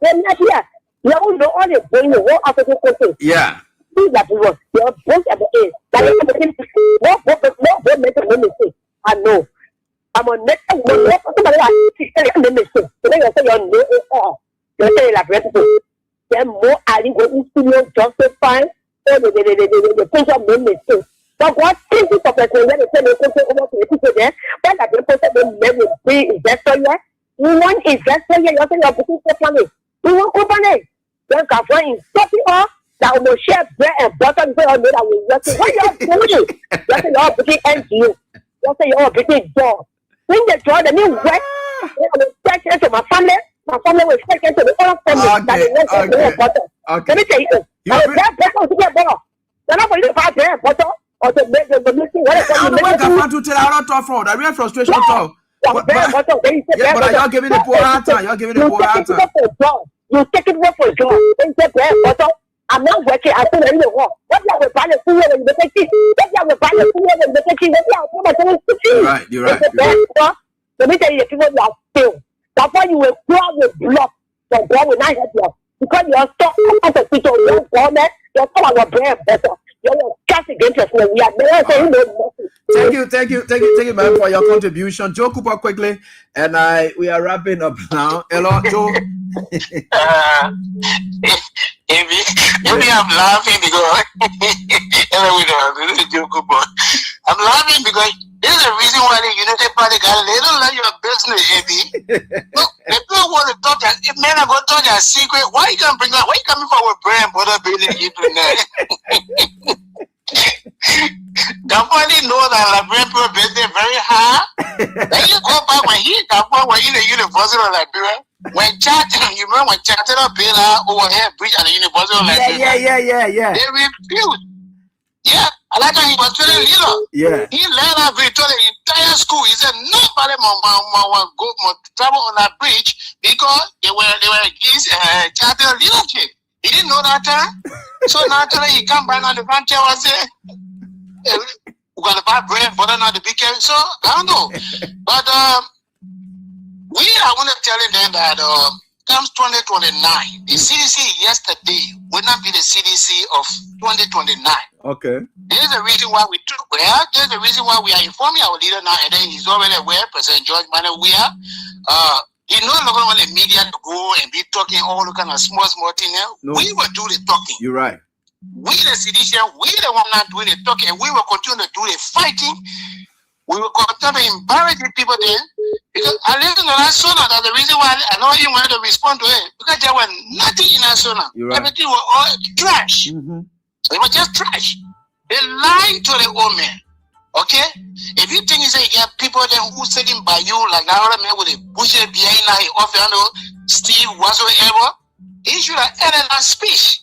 they're not here. You all know all the going the whole African country. Yeah. See that we want. They are both at the end. That is what make a mistake. I know. I'm on next one. Somebody like mistake. So then you say you're no. You say like repetitive. Then more Ali going to justify the things of the mistake. But what things of the president when they say they come over to the people there, when that the president will be investor here, we want investor here. You say you're putting money. We want company. Then can find something off that will share bread and butter and say, oh, no, that will work. What you are doing? You say you're putting NGO. You say you're putting job. When they draw the new work, they will take it to my family. My family will take it to the other family that they want to do butter. Let me tell you, that butter will get better. They're not going to buy bread and butter or to make the missing. What is I don't want to tell you, I don't talk from that. Real frustration talk. But you're giving the poor hard time. You're giving the poor hard time. You take it work for a job. Then say, I'm not working. I don't really work. What you have buying a food when you take it? What you have buying a food when you take it? You're right. Let me tell you, the people you have failed. That's why you will grow with block. The God will not help you. Because you're stuck as a people, you're government, you're talking about bread better. You're just against us. We are never saying no. Thank you, man, for your contribution. Joe Cooper, quickly, and we are wrapping up now. Hello, Joe. Maybe I'm laughing because Joe Cooper. I'm laughing because this is the reason why the Unity Party got they don't like your business, Eddie. Look, they don't want to talk that if men are going to talk their secret, why you gonna bring up why you coming forward brand and butter building you doing that? Company know that Liberian people business very high. Then you go back when he in the University of Liberia. When you remember when Chattanooga built out overhead bridge at the University of Liberia? Yeah. They refused. Yeah, I like how he was telling leader. Yeah. He led out to the entire school. He said nobody will go travel on that bridge because they were against Chattanooga leadership. He didn't know that time. So naturally he come back on the front chair and say, We got to buy bread, butter, not the big carry. So I don't know, but we are going to telling them that comes 2029, the CDC yesterday will not be the CDC of 2029. Okay. There's a reason why we took. Well, there's a reason why we are informing our leader now, and then he's already aware. President George Manuel Weah. He's no longer want the media to go and be talking all the kind of small things. No. We will do the talking. You're right. We the citizen, we the one not doing the talking, and we will continue to do the fighting. We will continue to embarrass the people there. Because I live in Arizona, that's the reason why I know you wanted to respond to it. Because there was nothing in Arizona. Right. Everything was all trash. It was just trash. They lied to the old man. Okay? If you think you say you get people then who sitting by you like that other man with a bushy behind like off Steve whatsoever, he should have ended that speech.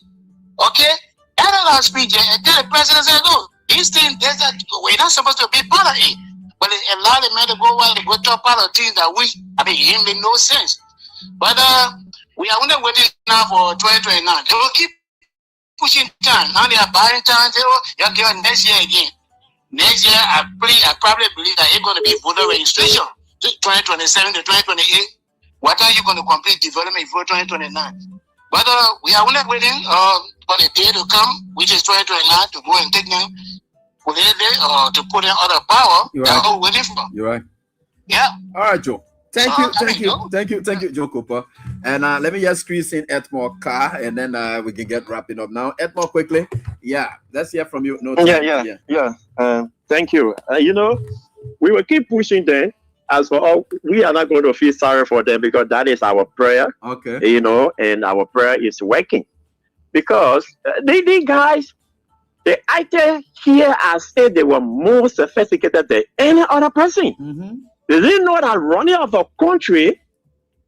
Okay? Ended that speech and tell the president said, no, these things we're not supposed to be part of it. But it allowed the man to go while they go talk part of things that it made no sense. But we are only waiting now for 2029. They will keep pushing time. Now they are buying time. They will give it next year again. Next year, I probably believe that it's going to be voter registration. 2027 to 2028. What are you going to complete development before 2029? But we are only waiting for the day to come, which is 2029, to go and take them. To put in other power. You're That's right. all we're waiting for. You're right. Yeah. All right, Joe. Thank you, Joe Cooper. And let me just squeeze in Edmore Carr, and then we can get wrapping up now. Edmore, quickly. Yeah, let's hear from you. No, Thank you. We will keep pushing them. As for all, we are not going to feel sorry for them because that is our prayer. Okay. And our prayer is working because these guys. The actor here has said they were more sophisticated than any other person. They didn't know that running of a country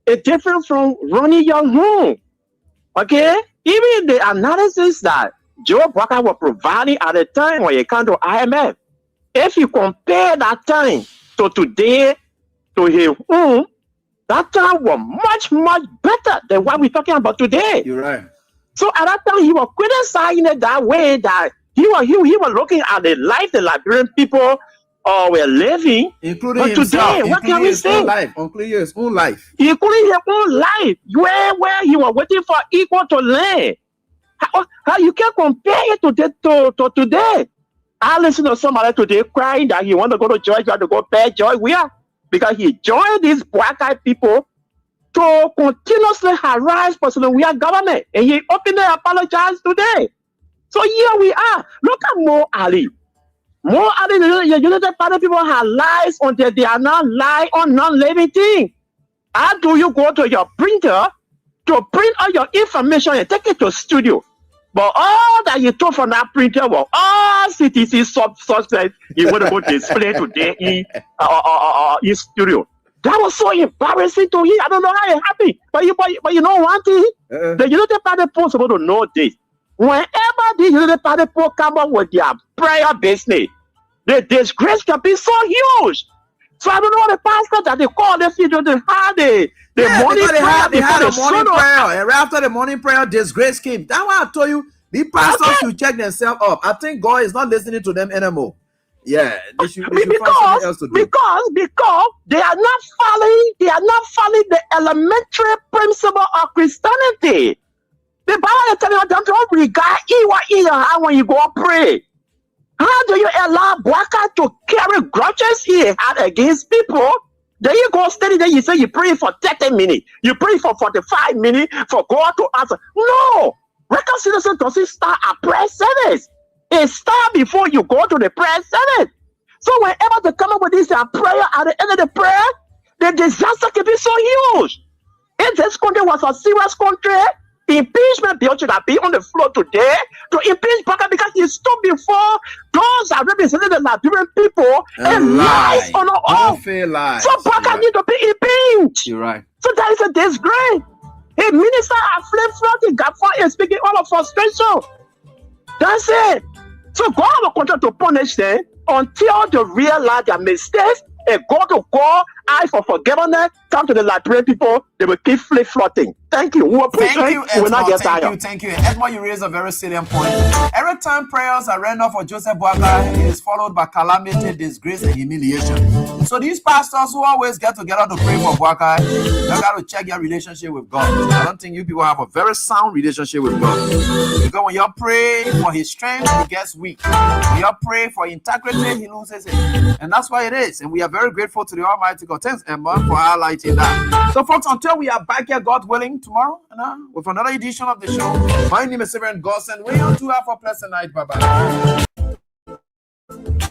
is different from running your home. Okay? Even the analysis that Joe Barker was providing at the time when he came to IMF, if you compare that time to today, to his home, that time was much, much better than what we're talking about today. You're right. So at that time, he was criticizing it that way that he was looking at the life the Liberian people were living, including but today, what can we say? Including his own life. Including his own life, where he was waiting for equal to land. How you can compare it to today? I listened to somebody today crying that he want to go to Georgia to go pay George Weah because he joined these black eyed people to continuously harass President Weah government, and he openly apologized today. So here we are. Look at Mo Ali. Mo Ali, the United Party people have lies until they are not lie on non-living things. How do you go to your printer to print all your information and take it to studio? But all that you took from that printer was all CTC suspects you want to go display today in studio. That was so embarrassing to him. I don't know how it happened. But you know one thing? The United Party people supposed to know this. Whenever the United Party people come up with their prayer business, the disgrace can be so huge. So I don't know the pastor that they call the video, they had the morning prayer. They had a morning prayer. And after the morning prayer, disgrace came. That's why I told you, the pastors should check themselves up. I think God is not listening to them anymore. Yeah, they should find something else to do. Because they are not following the elementary principle of Christianity. The Bible is telling us don't regard Iwa when you go pray. How do you allow Bwaka to carry grudges he had against people? Then you go steady there, you say you pray for 30 minutes, you pray for 45 minutes for God to answer. No! Reconciliation doesn't start at prayer service. It starts before you go to the prayer service. So whenever they come up with this prayer at the end of the prayer, the disaster can be so huge. If this country was a serious country, impeachment bill should have been on the floor today to impeach Baka because he stood before those that represented the Liberian people and lies on our own. So Baka need to be impeached. You're right. So that is a disgrace. A minister are flip-flopping, Gaffa is speaking all of frustration. That's it. So God will continue to punish them until they realize their mistakes and go to God eye for forgiveness, come to the Liberian people, they will keep flip-floating. Thank you. We will Thank you, we will not get Edmond. tired. Thank you. Edmond, you raised a very salient point. Every time prayers are rendered for Joseph Boakai, it is followed by calamity, disgrace, and humiliation. So these pastors who always get together to pray for Boakai, you got to check your relationship with God. I don't think you people have a very sound relationship with God. Because when you pray for his strength, he gets weak. When you pray for integrity, he loses it. And that's why it is. And we are very grateful to the Almighty God. Thanks, Emma, for highlighting that. So, folks, until we are back here, God willing, tomorrow, with another edition of the show, my name is Reverend Godson. We all do have a pleasant night. Bye-bye.